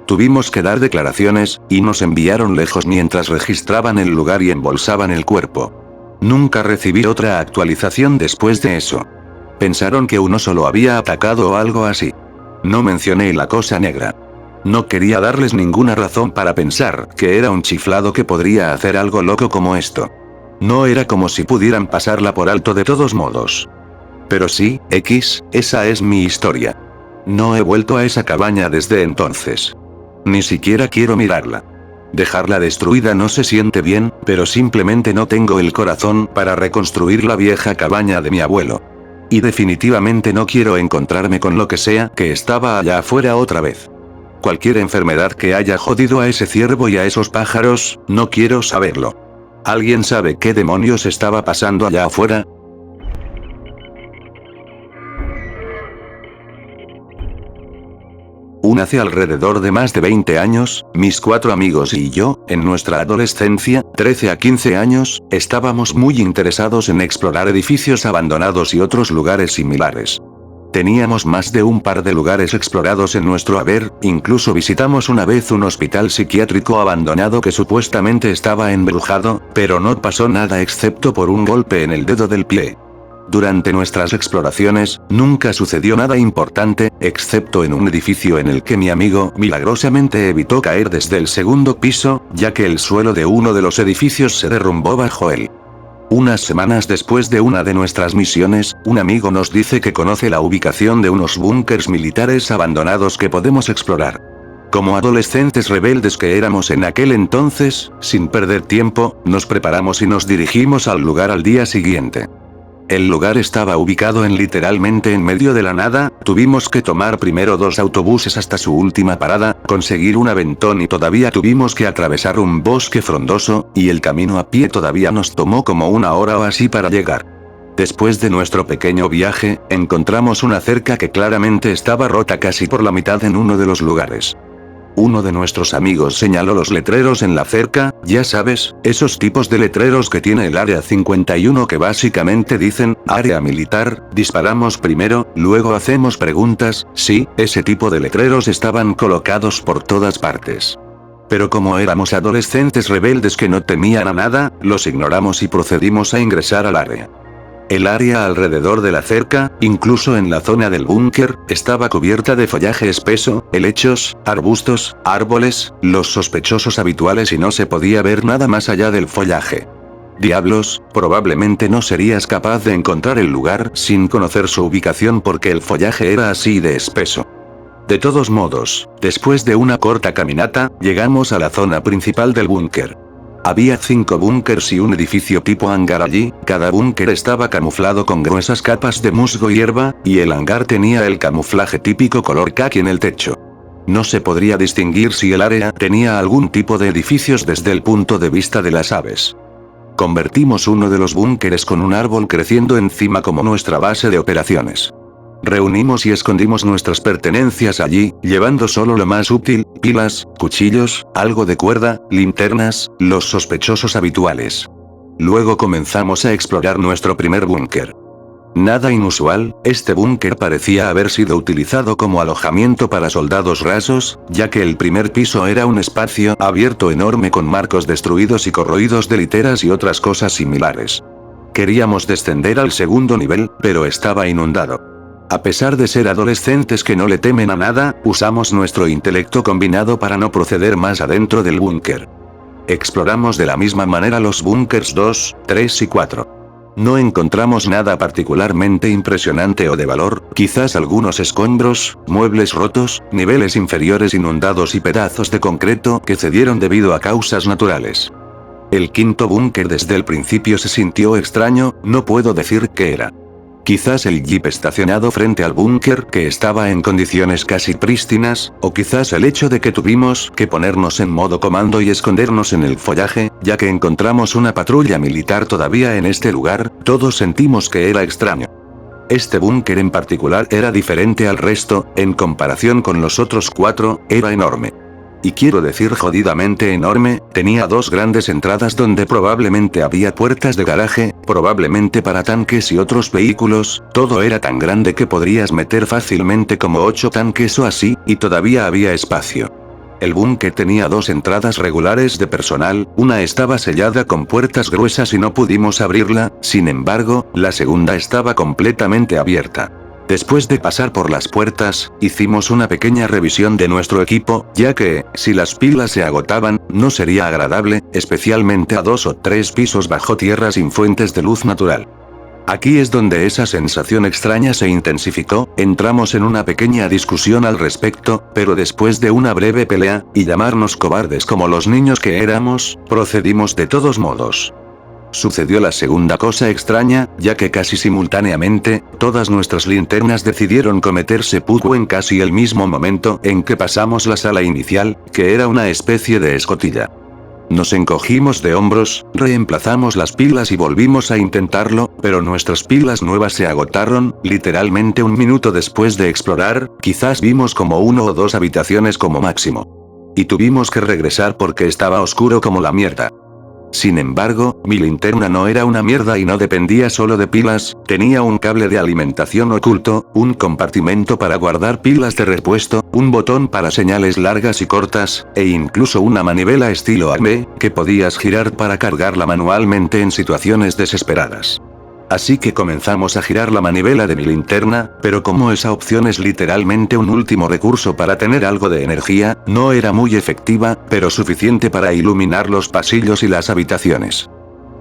Tuvimos que dar declaraciones, y nos enviaron lejos mientras registraban el lugar y embolsaban el cuerpo. Nunca recibí otra actualización después de eso. Pensaron que uno solo había atacado o algo así. No mencioné la cosa negra. No quería darles ninguna razón para pensar que era un chiflado que podría hacer algo loco como esto. No era como si pudieran pasarla por alto de todos modos. Pero sí, esa es mi historia. No he vuelto a esa cabaña desde entonces. Ni siquiera quiero mirarla. Dejarla destruida no se siente bien, pero simplemente no tengo el corazón para reconstruir la vieja cabaña de mi abuelo. Y definitivamente no quiero encontrarme con lo que sea que estaba allá afuera otra vez. Cualquier enfermedad que haya jodido a ese ciervo y a esos pájaros, no quiero saberlo. ¿Alguien sabe qué demonios estaba pasando allá afuera? Hace alrededor de más de 20 años, mis 4 amigos y yo, en nuestra adolescencia, 13 a 15 años, estábamos muy interesados en explorar edificios abandonados y otros lugares similares. Teníamos más de un par de lugares explorados en nuestro haber, incluso visitamos una vez un hospital psiquiátrico abandonado que supuestamente estaba embrujado, pero no pasó nada excepto por un golpe en el dedo del pie. Durante nuestras exploraciones, nunca sucedió nada importante, excepto en un edificio en el que mi amigo milagrosamente evitó caer desde el segundo piso, ya que el suelo de uno de los edificios se derrumbó bajo él. Unas semanas después de una de nuestras misiones, un amigo nos dice que conoce la ubicación de unos búnkers militares abandonados que podemos explorar. Como adolescentes rebeldes que éramos en aquel entonces, sin perder tiempo, nos preparamos y nos dirigimos al lugar al día siguiente. El lugar estaba ubicado literalmente en medio de la nada, tuvimos que tomar primero 2 autobuses hasta su última parada, conseguir un aventón y todavía tuvimos que atravesar un bosque frondoso, y el camino a pie todavía nos tomó como 1 hora o así para llegar. Después de nuestro pequeño viaje, encontramos una cerca que claramente estaba rota casi por la mitad en uno de los lugares. Uno de nuestros amigos señaló los letreros en la cerca, ya sabes, esos tipos de letreros que tiene el Área 51 que básicamente dicen, área militar, disparamos primero, luego hacemos preguntas. Sí, ese tipo de letreros estaban colocados por todas partes. Pero como éramos adolescentes rebeldes que no temían a nada, los ignoramos y procedimos a ingresar al área. El área alrededor de la cerca, incluso en la zona del búnker, estaba cubierta de follaje espeso, helechos, arbustos, árboles, los sospechosos habituales y no se podía ver nada más allá del follaje. Diablos, probablemente no serías capaz de encontrar el lugar sin conocer su ubicación porque el follaje era así de espeso. De todos modos, después de una corta caminata, llegamos a la zona principal del búnker. Había 5 búnkers y un edificio tipo hangar allí, cada búnker estaba camuflado con gruesas capas de musgo y hierba, y el hangar tenía el camuflaje típico color caqui en el techo. No se podría distinguir si el área tenía algún tipo de edificios desde el punto de vista de las aves. Convertimos uno de los búnkeres con un árbol creciendo encima como nuestra base de operaciones. Reunimos y escondimos nuestras pertenencias allí, llevando solo lo más útil, pilas, cuchillos, algo de cuerda, linternas, los sospechosos habituales. Luego comenzamos a explorar nuestro primer búnker. Nada inusual, este búnker parecía haber sido utilizado como alojamiento para soldados rasos, ya que el primer piso era un espacio abierto enorme con marcos destruidos y corroídos de literas y otras cosas similares. Queríamos descender al segundo nivel, pero estaba inundado. A pesar de ser adolescentes que no le temen a nada, usamos nuestro intelecto combinado para no proceder más adentro del búnker. Exploramos de la misma manera los búnkers 2, 3 y 4. No encontramos nada particularmente impresionante o de valor, quizás algunos escombros, muebles rotos, niveles inferiores inundados y pedazos de concreto que cedieron debido a causas naturales. El quinto búnker desde el principio se sintió extraño, no puedo decir qué era. Quizás el jeep estacionado frente al búnker que estaba en condiciones casi prístinas, o quizás el hecho de que tuvimos que ponernos en modo comando y escondernos en el follaje, ya que encontramos una patrulla militar todavía en este lugar, todos sentimos que era extraño. Este búnker en particular era diferente al resto, en comparación con los otros 4, era enorme. Y quiero decir jodidamente enorme, tenía 2 grandes entradas donde probablemente había puertas de garaje, probablemente para tanques y otros vehículos, todo era tan grande que podrías meter fácilmente como 8 tanques o así, y todavía había espacio. El búnker tenía 2 entradas regulares de personal, una estaba sellada con puertas gruesas y no pudimos abrirla, sin embargo, la segunda estaba completamente abierta. Después de pasar por las puertas, hicimos una pequeña revisión de nuestro equipo, ya que, si las pilas se agotaban, no sería agradable, especialmente a 2 o 3 pisos bajo tierra sin fuentes de luz natural. Aquí es donde esa sensación extraña se intensificó, entramos en una pequeña discusión al respecto, pero después de una breve pelea, y llamarnos cobardes como los niños que éramos, procedimos de todos modos. Sucedió la segunda cosa extraña, ya que casi simultáneamente, todas nuestras linternas decidieron cometerse puco en casi el mismo momento en que pasamos la sala inicial, que era una especie de escotilla. Nos encogimos de hombros, reemplazamos las pilas y volvimos a intentarlo, pero nuestras pilas nuevas se agotaron, literalmente un minuto después de explorar, quizás vimos como 1 o 2 habitaciones como máximo. Y tuvimos que regresar porque estaba oscuro como la mierda. Sin embargo, mi linterna no era una mierda y no dependía solo de pilas, tenía un cable de alimentación oculto, un compartimento para guardar pilas de repuesto, un botón para señales largas y cortas, e incluso una manivela estilo AB, que podías girar para cargarla manualmente en situaciones desesperadas. Así que comenzamos a girar la manivela de mi linterna, pero como esa opción es literalmente un último recurso para tener algo de energía, no era muy efectiva, pero suficiente para iluminar los pasillos y las habitaciones.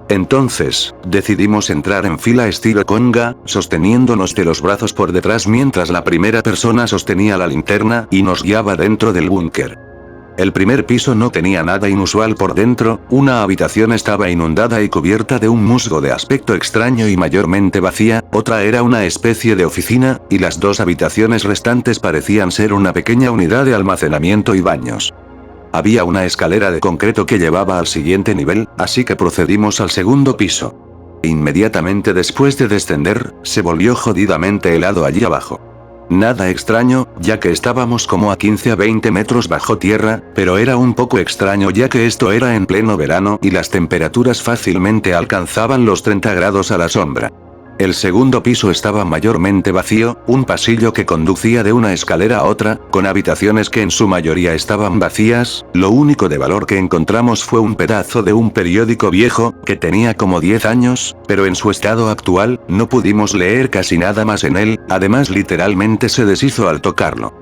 Entonces, decidimos entrar en fila estilo conga, sosteniéndonos de los brazos por detrás mientras la primera persona sostenía la linterna y nos guiaba dentro del búnker. El primer piso no tenía nada inusual por dentro, una habitación estaba inundada y cubierta de un musgo de aspecto extraño y mayormente vacía, otra era una especie de oficina, y las 2 habitaciones restantes parecían ser una pequeña unidad de almacenamiento y baños. Había una escalera de concreto que llevaba al siguiente nivel, así que procedimos al segundo piso. Inmediatamente después de descender, se volvió jodidamente helado allí abajo. Nada extraño, ya que estábamos como a 15 a 20 metros bajo tierra, pero era un poco extraño ya que esto era en pleno verano y las temperaturas fácilmente alcanzaban los 30 grados a la sombra. El segundo piso estaba mayormente vacío, un pasillo que conducía de una escalera a otra, con habitaciones que en su mayoría estaban vacías, lo único de valor que encontramos fue un pedazo de un periódico viejo, que tenía como 10 años, pero en su estado actual, no pudimos leer casi nada más en él, además literalmente se deshizo al tocarlo.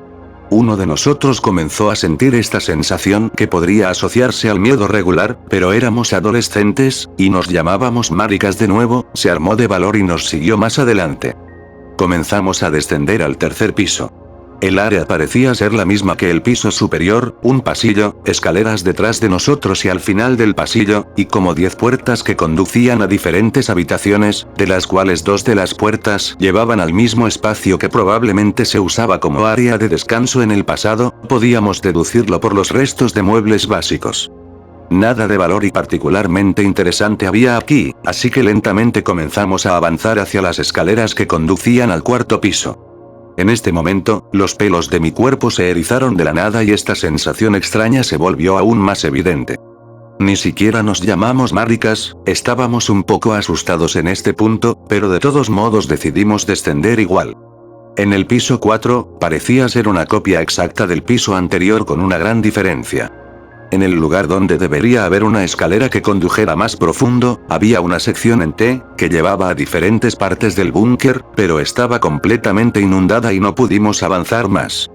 Uno de nosotros comenzó a sentir esta sensación que podría asociarse al miedo regular, pero éramos adolescentes, y nos llamábamos maricas de nuevo, se armó de valor y nos siguió más adelante. Comenzamos a descender al tercer piso. El área parecía ser la misma que el piso superior, un pasillo, escaleras detrás de nosotros y al final del pasillo, y como 10 puertas que conducían a diferentes habitaciones, de las cuales 2 de las puertas llevaban al mismo espacio que probablemente se usaba como área de descanso en el pasado, podíamos deducirlo por los restos de muebles básicos. Nada de valor y particularmente interesante había aquí, así que lentamente comenzamos a avanzar hacia las escaleras que conducían al cuarto piso. En este momento, los pelos de mi cuerpo se erizaron de la nada y esta sensación extraña se volvió aún más evidente. Ni siquiera nos llamamos maricas, estábamos un poco asustados en este punto, pero de todos modos decidimos descender igual. En el piso 4, parecía ser una copia exacta del piso anterior con una gran diferencia. En el lugar donde debería haber una escalera que condujera más profundo, había una sección en T, que llevaba a diferentes partes del búnker, pero estaba completamente inundada y no pudimos avanzar más.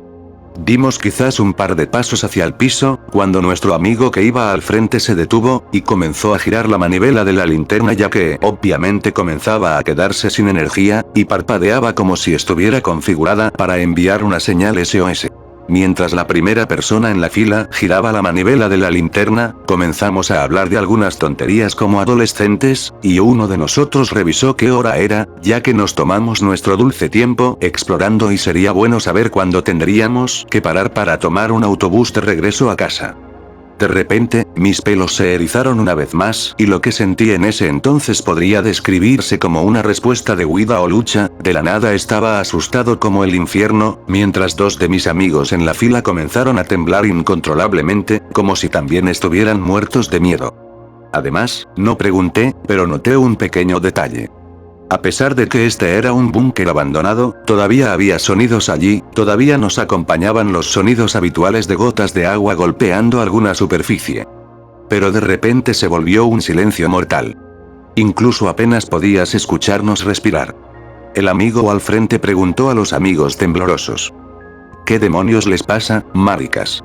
Dimos quizás un par de pasos hacia el piso, cuando nuestro amigo que iba al frente se detuvo, y comenzó a girar la manivela de la linterna ya que, obviamente comenzaba a quedarse sin energía, y parpadeaba como si estuviera configurada para enviar una señal SOS. Mientras la primera persona en la fila giraba la manivela de la linterna, comenzamos a hablar de algunas tonterías como adolescentes, y uno de nosotros revisó qué hora era, ya que nos tomamos nuestro dulce tiempo explorando y sería bueno saber cuándo tendríamos que parar para tomar un autobús de regreso a casa. De repente, mis pelos se erizaron una vez más, y lo que sentí en ese entonces podría describirse como una respuesta de huida o lucha. De la nada estaba asustado como el infierno, mientras 2 de mis amigos en la fila comenzaron a temblar incontrolablemente, como si también estuvieran muertos de miedo. Además, no pregunté, pero noté un pequeño detalle. A pesar de que este era un búnker abandonado, todavía había sonidos allí, todavía nos acompañaban los sonidos habituales de gotas de agua golpeando alguna superficie. Pero de repente se volvió un silencio mortal. Incluso apenas podías escucharnos respirar. El amigo al frente preguntó a los amigos temblorosos: ¿qué demonios les pasa, maricas?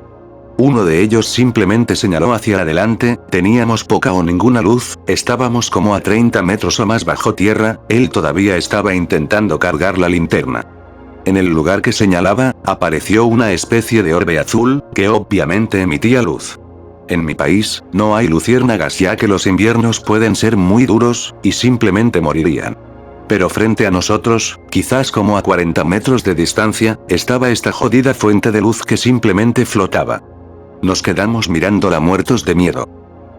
Uno de ellos simplemente señaló hacia adelante, teníamos poca o ninguna luz, estábamos como a 30 metros o más bajo tierra, él todavía estaba intentando cargar la linterna. En el lugar que señalaba, apareció una especie de orbe azul, que obviamente emitía luz. En mi país, no hay luciérnagas ya que los inviernos pueden ser muy duros, y simplemente morirían. Pero frente a nosotros, quizás como a 40 metros de distancia, estaba esta jodida fuente de luz que simplemente flotaba. Nos quedamos mirándola muertos de miedo.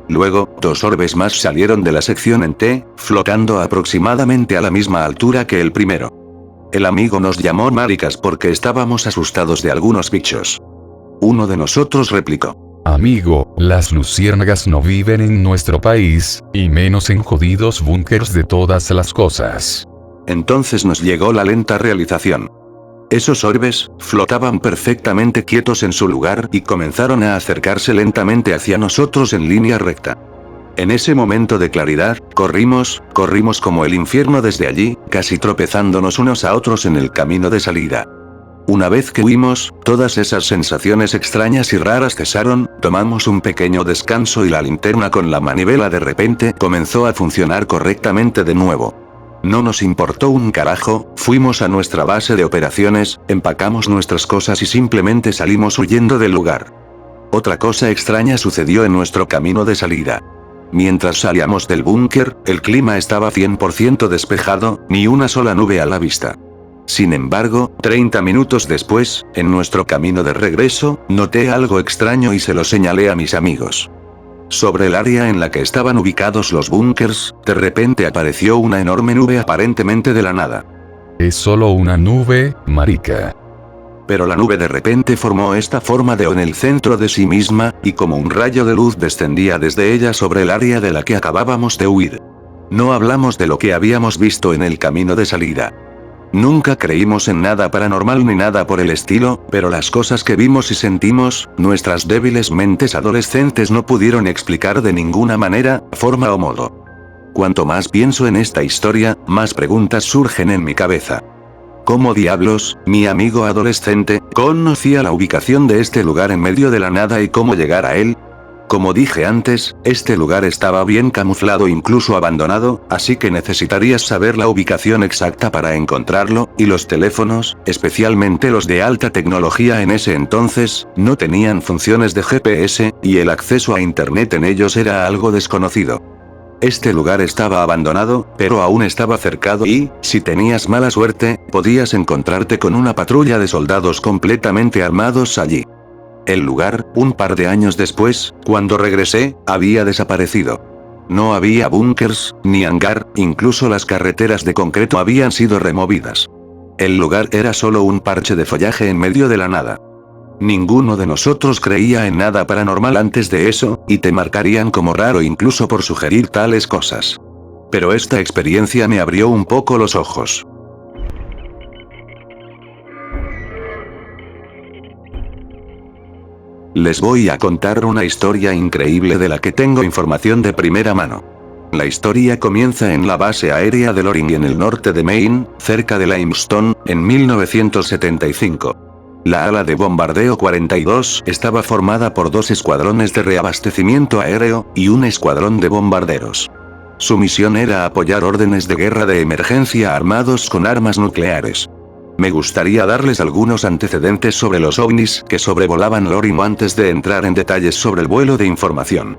Luego, 2 orbes más salieron de la sección en T, flotando aproximadamente a la misma altura que el primero. El amigo nos llamó maricas porque estábamos asustados de algunos bichos. Uno de nosotros replicó: amigo, las luciérnagas no viven en nuestro país, y menos en jodidos búnkers de todas las cosas. Entonces nos llegó la lenta realización. Esos orbes, flotaban perfectamente quietos en su lugar y comenzaron a acercarse lentamente hacia nosotros en línea recta. En ese momento de claridad, corrimos como el infierno desde allí, casi tropezándonos unos a otros en el camino de salida. Una vez que huimos, todas esas sensaciones extrañas y raras cesaron, tomamos un pequeño descanso y la linterna con la manivela de repente comenzó a funcionar correctamente de nuevo. No nos importó un carajo, fuimos a nuestra base de operaciones, empacamos nuestras cosas y simplemente salimos huyendo del lugar. Otra cosa extraña sucedió en nuestro camino de salida. Mientras salíamos del búnker, el clima estaba 100% despejado, ni una sola nube a la vista. Sin embargo, 30 minutos después, en nuestro camino de regreso, noté algo extraño y se lo señalé a mis amigos. Sobre el área en la que estaban ubicados los búnkers, de repente apareció una enorme nube aparentemente de la nada. Es solo una nube, marica. Pero la nube de repente formó esta forma de O en el centro de sí misma, y como un rayo de luz descendía desde ella sobre el área de la que acabábamos de huir. No hablamos de lo que habíamos visto en el camino de salida. Nunca creímos en nada paranormal ni nada por el estilo, pero las cosas que vimos y sentimos, nuestras débiles mentes adolescentes no pudieron explicar de ninguna manera, forma o modo. Cuanto más pienso en esta historia, más preguntas surgen en mi cabeza. ¿Cómo diablos, mi amigo adolescente, conocía la ubicación de este lugar en medio de la nada y cómo llegar a él? Como dije antes, este lugar estaba bien camuflado, incluso abandonado, así que necesitarías saber la ubicación exacta para encontrarlo, y los teléfonos, especialmente los de alta tecnología en ese entonces, no tenían funciones de GPS, y el acceso a internet en ellos era algo desconocido. Este lugar estaba abandonado, pero aún estaba cercado y, si tenías mala suerte, podías encontrarte con una patrulla de soldados completamente armados allí. El lugar, un par de años después, cuando regresé, había desaparecido. No había búnkers, ni hangar, incluso las carreteras de concreto habían sido removidas. El lugar era solo un parche de follaje en medio de la nada. Ninguno de nosotros creía en nada paranormal antes de eso, y te marcarían como raro incluso por sugerir tales cosas. Pero esta experiencia me abrió un poco los ojos. Les voy a contar una historia increíble de la que tengo información de primera mano. La historia comienza en la base aérea de Loring en el norte de Maine, cerca de Limestone, en 1975. La ala de bombardeo 42 estaba formada por 2 escuadrones de reabastecimiento aéreo, y un escuadrón de bombarderos. Su misión era apoyar órdenes de guerra de emergencia armados con armas nucleares. Me gustaría darles algunos antecedentes sobre los ovnis que sobrevolaban Loring antes de entrar en detalles sobre el vuelo de información.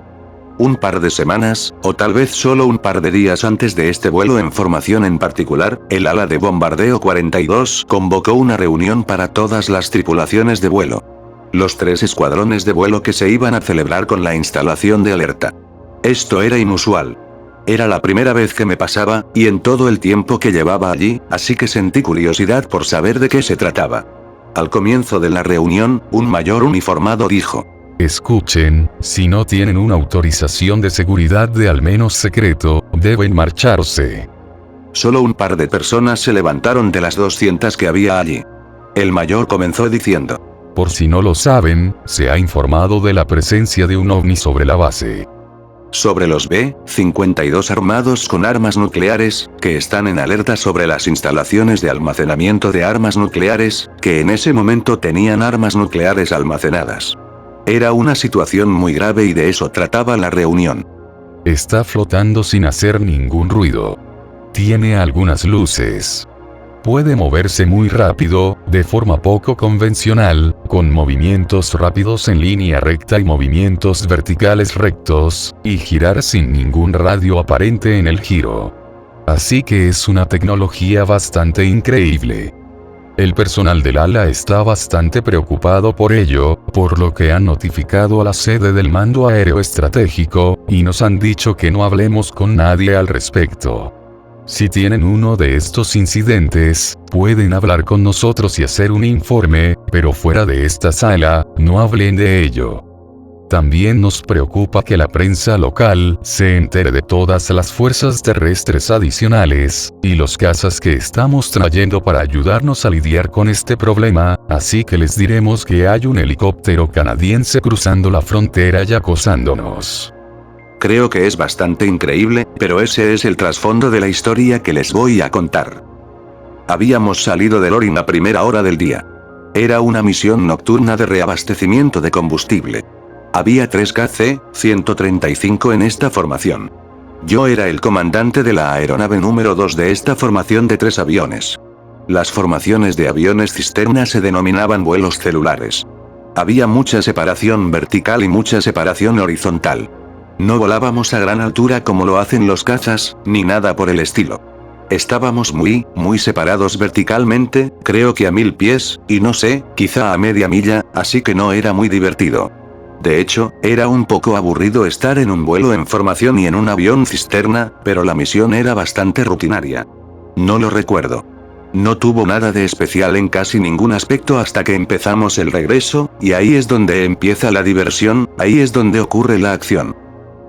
Un par de semanas, o tal vez solo un par de días antes de este vuelo en formación en particular, el ala de bombardeo 42 convocó una reunión para todas las tripulaciones de vuelo. Los 3 escuadrones de vuelo que se iban a celebrar con la instalación de alerta. Esto era inusual. Era la primera vez que me pasaba, y en todo el tiempo que llevaba allí, así que sentí curiosidad por saber de qué se trataba. Al comienzo de la reunión, un mayor uniformado dijo: Escuchen, si no tienen una autorización de seguridad de al menos secreto, deben marcharse. Solo un par de personas se levantaron de las 200 que había allí. El mayor comenzó diciendo: Por si no lo saben, se ha informado de la presencia de un ovni sobre la base. Sobre los B-52 armados con armas nucleares, que están en alerta sobre las instalaciones de almacenamiento de armas nucleares, que en ese momento tenían armas nucleares almacenadas. Era una situación muy grave y de eso trataba la reunión. Está flotando sin hacer ningún ruido. Tiene algunas luces. Puede moverse muy rápido, de forma poco convencional, con movimientos rápidos en línea recta y movimientos verticales rectos, y girar sin ningún radio aparente en el giro. Así que es una tecnología bastante increíble. El personal del ala está bastante preocupado por ello, por lo que han notificado a la sede del Mando Aéreo Estratégico, y nos han dicho que no hablemos con nadie al respecto. Si tienen uno de estos incidentes, pueden hablar con nosotros y hacer un informe, pero fuera de esta sala, no hablen de ello. También nos preocupa que la prensa local se entere de todas las fuerzas terrestres adicionales, y los cazas que estamos trayendo para ayudarnos a lidiar con este problema, así que les diremos que hay un helicóptero canadiense cruzando la frontera y acosándonos. Creo que es bastante increíble, pero ese es el trasfondo de la historia que les voy a contar. Habíamos salido de Loring a primera hora del día. Era una misión nocturna de reabastecimiento de combustible. Había 3 KC-135 en esta formación. Yo era el comandante de la aeronave número 2 de esta formación de 3 aviones. Las formaciones de aviones cisterna se denominaban vuelos celulares. Había mucha separación vertical y mucha separación horizontal. No volábamos a gran altura como lo hacen los cazas, ni nada por el estilo. Estábamos muy separados verticalmente, creo que a 1000 pies, y no sé, quizá a media milla, así que no era muy divertido. De hecho, era un poco aburrido estar en un vuelo en formación y en un avión cisterna, pero la misión era bastante rutinaria. No lo recuerdo. No tuvo nada de especial en casi ningún aspecto hasta que empezamos el regreso, y ahí es donde empieza la diversión, ahí es donde ocurre la acción.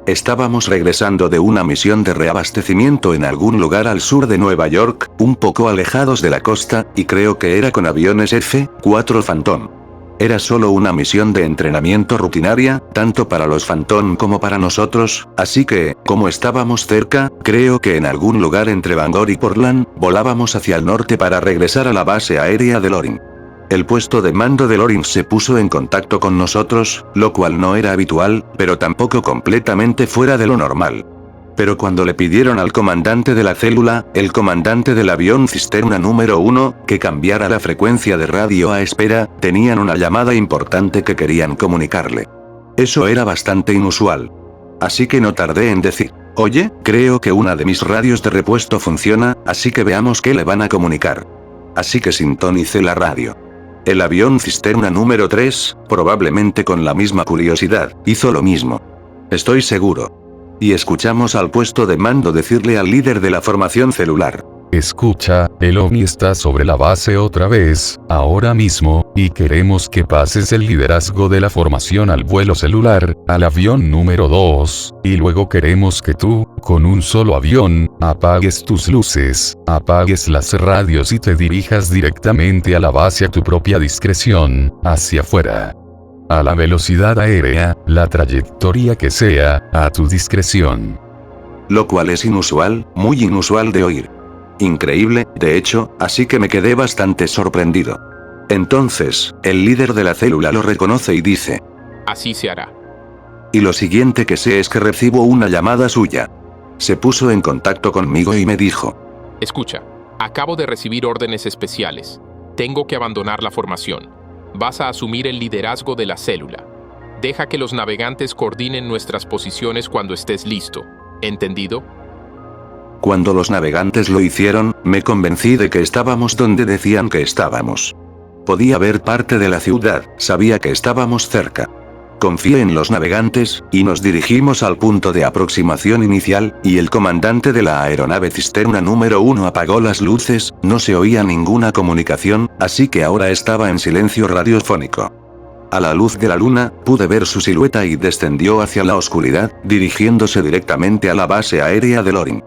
Estábamos regresando de una misión de reabastecimiento en algún lugar al sur de Nueva York, un poco alejados de la costa, y creo que era con aviones F-4 Phantom. Era solo una misión de entrenamiento rutinaria, tanto para los Phantom como para nosotros, así que, como estábamos cerca, creo que en algún lugar entre Bangor y Portland, volábamos hacia el norte para regresar a la base aérea de Loring. El puesto de mando de Loring se puso en contacto con nosotros, lo cual no era habitual, pero tampoco completamente fuera de lo normal. Pero cuando le pidieron al comandante de la célula, el comandante del avión cisterna número 1, que cambiara la frecuencia de radio a espera, tenían una llamada importante que querían comunicarle. Eso era bastante inusual. Así que no tardé en decir, oye, creo que una de mis radios de repuesto funciona, así que veamos qué le van a comunicar. Así que sintonicé la radio. El avión cisterna número 3, probablemente con la misma curiosidad, hizo lo mismo. Estoy seguro. Y escuchamos al puesto de mando decirle al líder de la formación celular. Escucha, el OVNI está sobre la base otra vez, ahora mismo, y queremos que pases el liderazgo de la formación al vuelo celular, al avión número 2, y luego queremos que tú, con un solo avión, apagues tus luces, apagues las radios y te dirijas directamente a la base a tu propia discreción, hacia afuera. A la velocidad aérea, la trayectoria que sea, a tu discreción. Lo cual es inusual, muy inusual de oír. Increíble, de hecho, así que me quedé bastante sorprendido. Entonces, el líder de la célula lo reconoce y dice: así se hará. Y lo siguiente que sé es que recibo una llamada suya. Se puso en contacto conmigo y me dijo: escucha, acabo de recibir órdenes especiales. Tengo que abandonar la formación. Vas a asumir el liderazgo de la célula. Deja que los navegantes coordinen nuestras posiciones cuando estés listo. ¿Entendido? Cuando los navegantes lo hicieron, me convencí de que estábamos donde decían que estábamos. Podía ver parte de la ciudad, sabía que estábamos cerca. Confié en los navegantes, y nos dirigimos al punto de aproximación inicial, y el comandante de la aeronave cisterna número 1 apagó las luces, no se oía ninguna comunicación, así que ahora estaba en silencio radiofónico. A la luz de la luna, pude ver su silueta y descendió hacia la oscuridad, dirigiéndose directamente a la base aérea de Loring.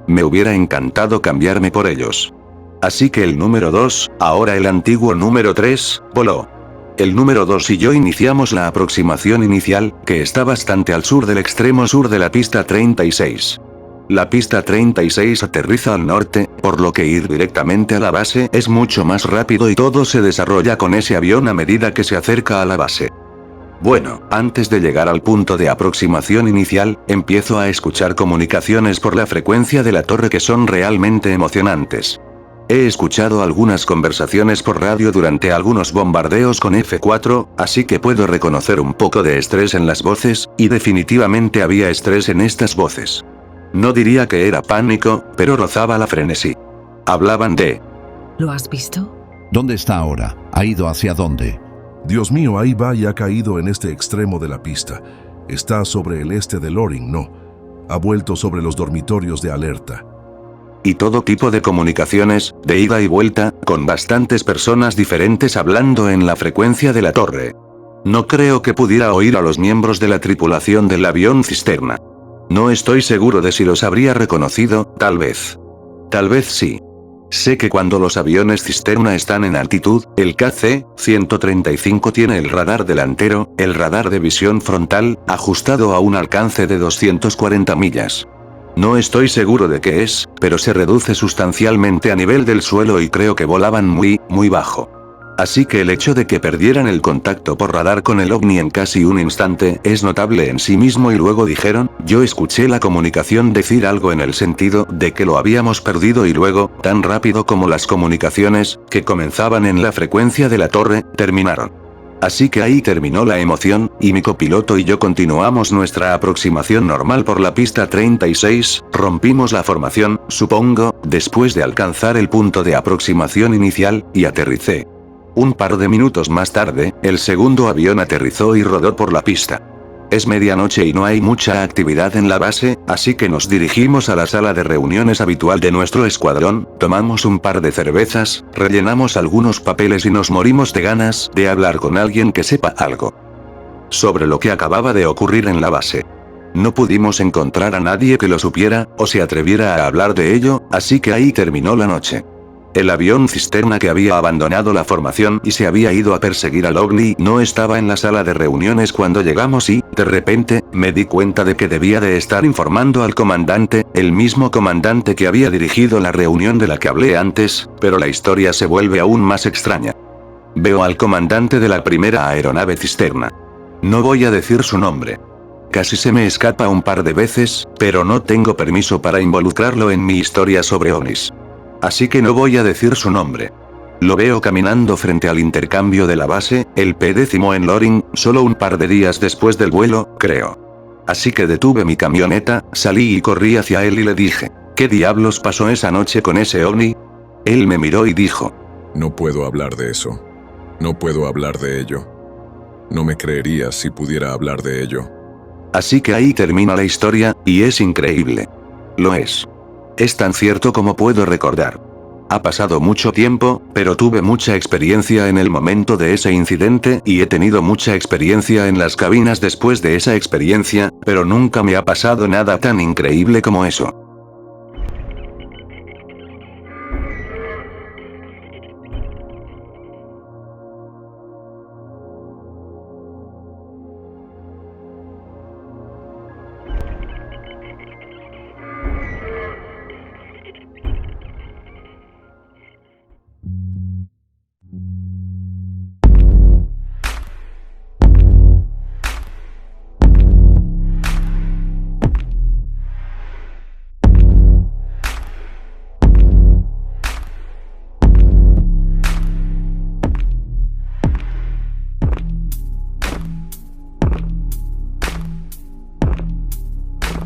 Me hubiera encantado cambiarme por ellos. Así que el número 2, ahora el antiguo número 3, voló. El número 2 y yo iniciamos la aproximación inicial, que está bastante al sur del extremo sur de la pista 36. La pista 36 aterriza al norte, por lo que ir directamente a la base es mucho más rápido y todo se desarrolla con ese avión a medida que se acerca a la base. Bueno, antes de llegar al punto de aproximación inicial, empiezo a escuchar comunicaciones por la frecuencia de la torre que son realmente emocionantes. He escuchado algunas conversaciones por radio durante algunos bombardeos con F4, así que puedo reconocer un poco de estrés en las voces, y definitivamente había estrés en estas voces. No diría que era pánico, pero rozaba la frenesí. Hablaban de... ¿Lo has visto? ¿Dónde está ahora? ¿Ha ido hacia dónde? Dios mío, ahí va y ha caído en este extremo de la pista. Está sobre el este de Loring, no. Ha vuelto sobre los dormitorios de alerta. Y todo tipo de comunicaciones, de ida y vuelta, con bastantes personas diferentes hablando en la frecuencia de la torre. No creo que pudiera oír a los miembros de la tripulación del avión cisterna. No estoy seguro de si los habría reconocido, tal vez. Tal vez sí. Sé que cuando los aviones cisterna están en altitud, el KC-135 tiene el radar delantero, el radar de visión frontal, ajustado a un alcance de 240 millas. No estoy seguro de qué es, pero se reduce sustancialmente a nivel del suelo y creo que volaban muy, muy bajo. Así que el hecho de que perdieran el contacto por radar con el ovni en casi un instante es notable en sí mismo y luego dijeron, yo escuché la comunicación decir algo en el sentido de que lo habíamos perdido y luego, tan rápido como las comunicaciones, que comenzaban en la frecuencia de la torre, terminaron. Así que ahí terminó la emoción, y mi copiloto y yo continuamos nuestra aproximación normal por la pista 36, rompimos la formación, supongo, después de alcanzar el punto de aproximación inicial, y aterricé. Un par de minutos más tarde, el segundo avión aterrizó y rodó por la pista. Es medianoche y no hay mucha actividad en la base, así que nos dirigimos a la sala de reuniones habitual de nuestro escuadrón, tomamos un par de cervezas, rellenamos algunos papeles y nos morimos de ganas de hablar con alguien que sepa algo sobre lo que acababa de ocurrir en la base. No pudimos encontrar a nadie que lo supiera, o se atreviera a hablar de ello, así que ahí terminó la noche. El avión cisterna que había abandonado la formación y se había ido a perseguir al ovni no estaba en la sala de reuniones cuando llegamos y, de repente, me di cuenta de que debía de estar informando al comandante, el mismo comandante que había dirigido la reunión de la que hablé antes, pero la historia se vuelve aún más extraña. Veo al comandante de la primera aeronave cisterna. No voy a decir su nombre. Casi se me escapa un par de veces, pero no tengo permiso para involucrarlo en mi historia sobre ovnis. Así que no voy a decir su nombre. Lo veo caminando frente al intercambio de la base, el P-10 en Loring, solo un par de días después del vuelo, creo. Así que detuve mi camioneta, salí y corrí hacia él y le dije, ¿qué diablos pasó esa noche con ese ovni? Él me miró y dijo, No puedo hablar de eso. No puedo hablar de ello. No me creerías si pudiera hablar de ello. Así que ahí termina la historia, y es increíble. Lo es. Es tan cierto como puedo recordar. Ha pasado mucho tiempo, pero tuve mucha experiencia en el momento de ese incidente y he tenido mucha experiencia en las cabinas después de esa experiencia, pero nunca me ha pasado nada tan increíble como eso.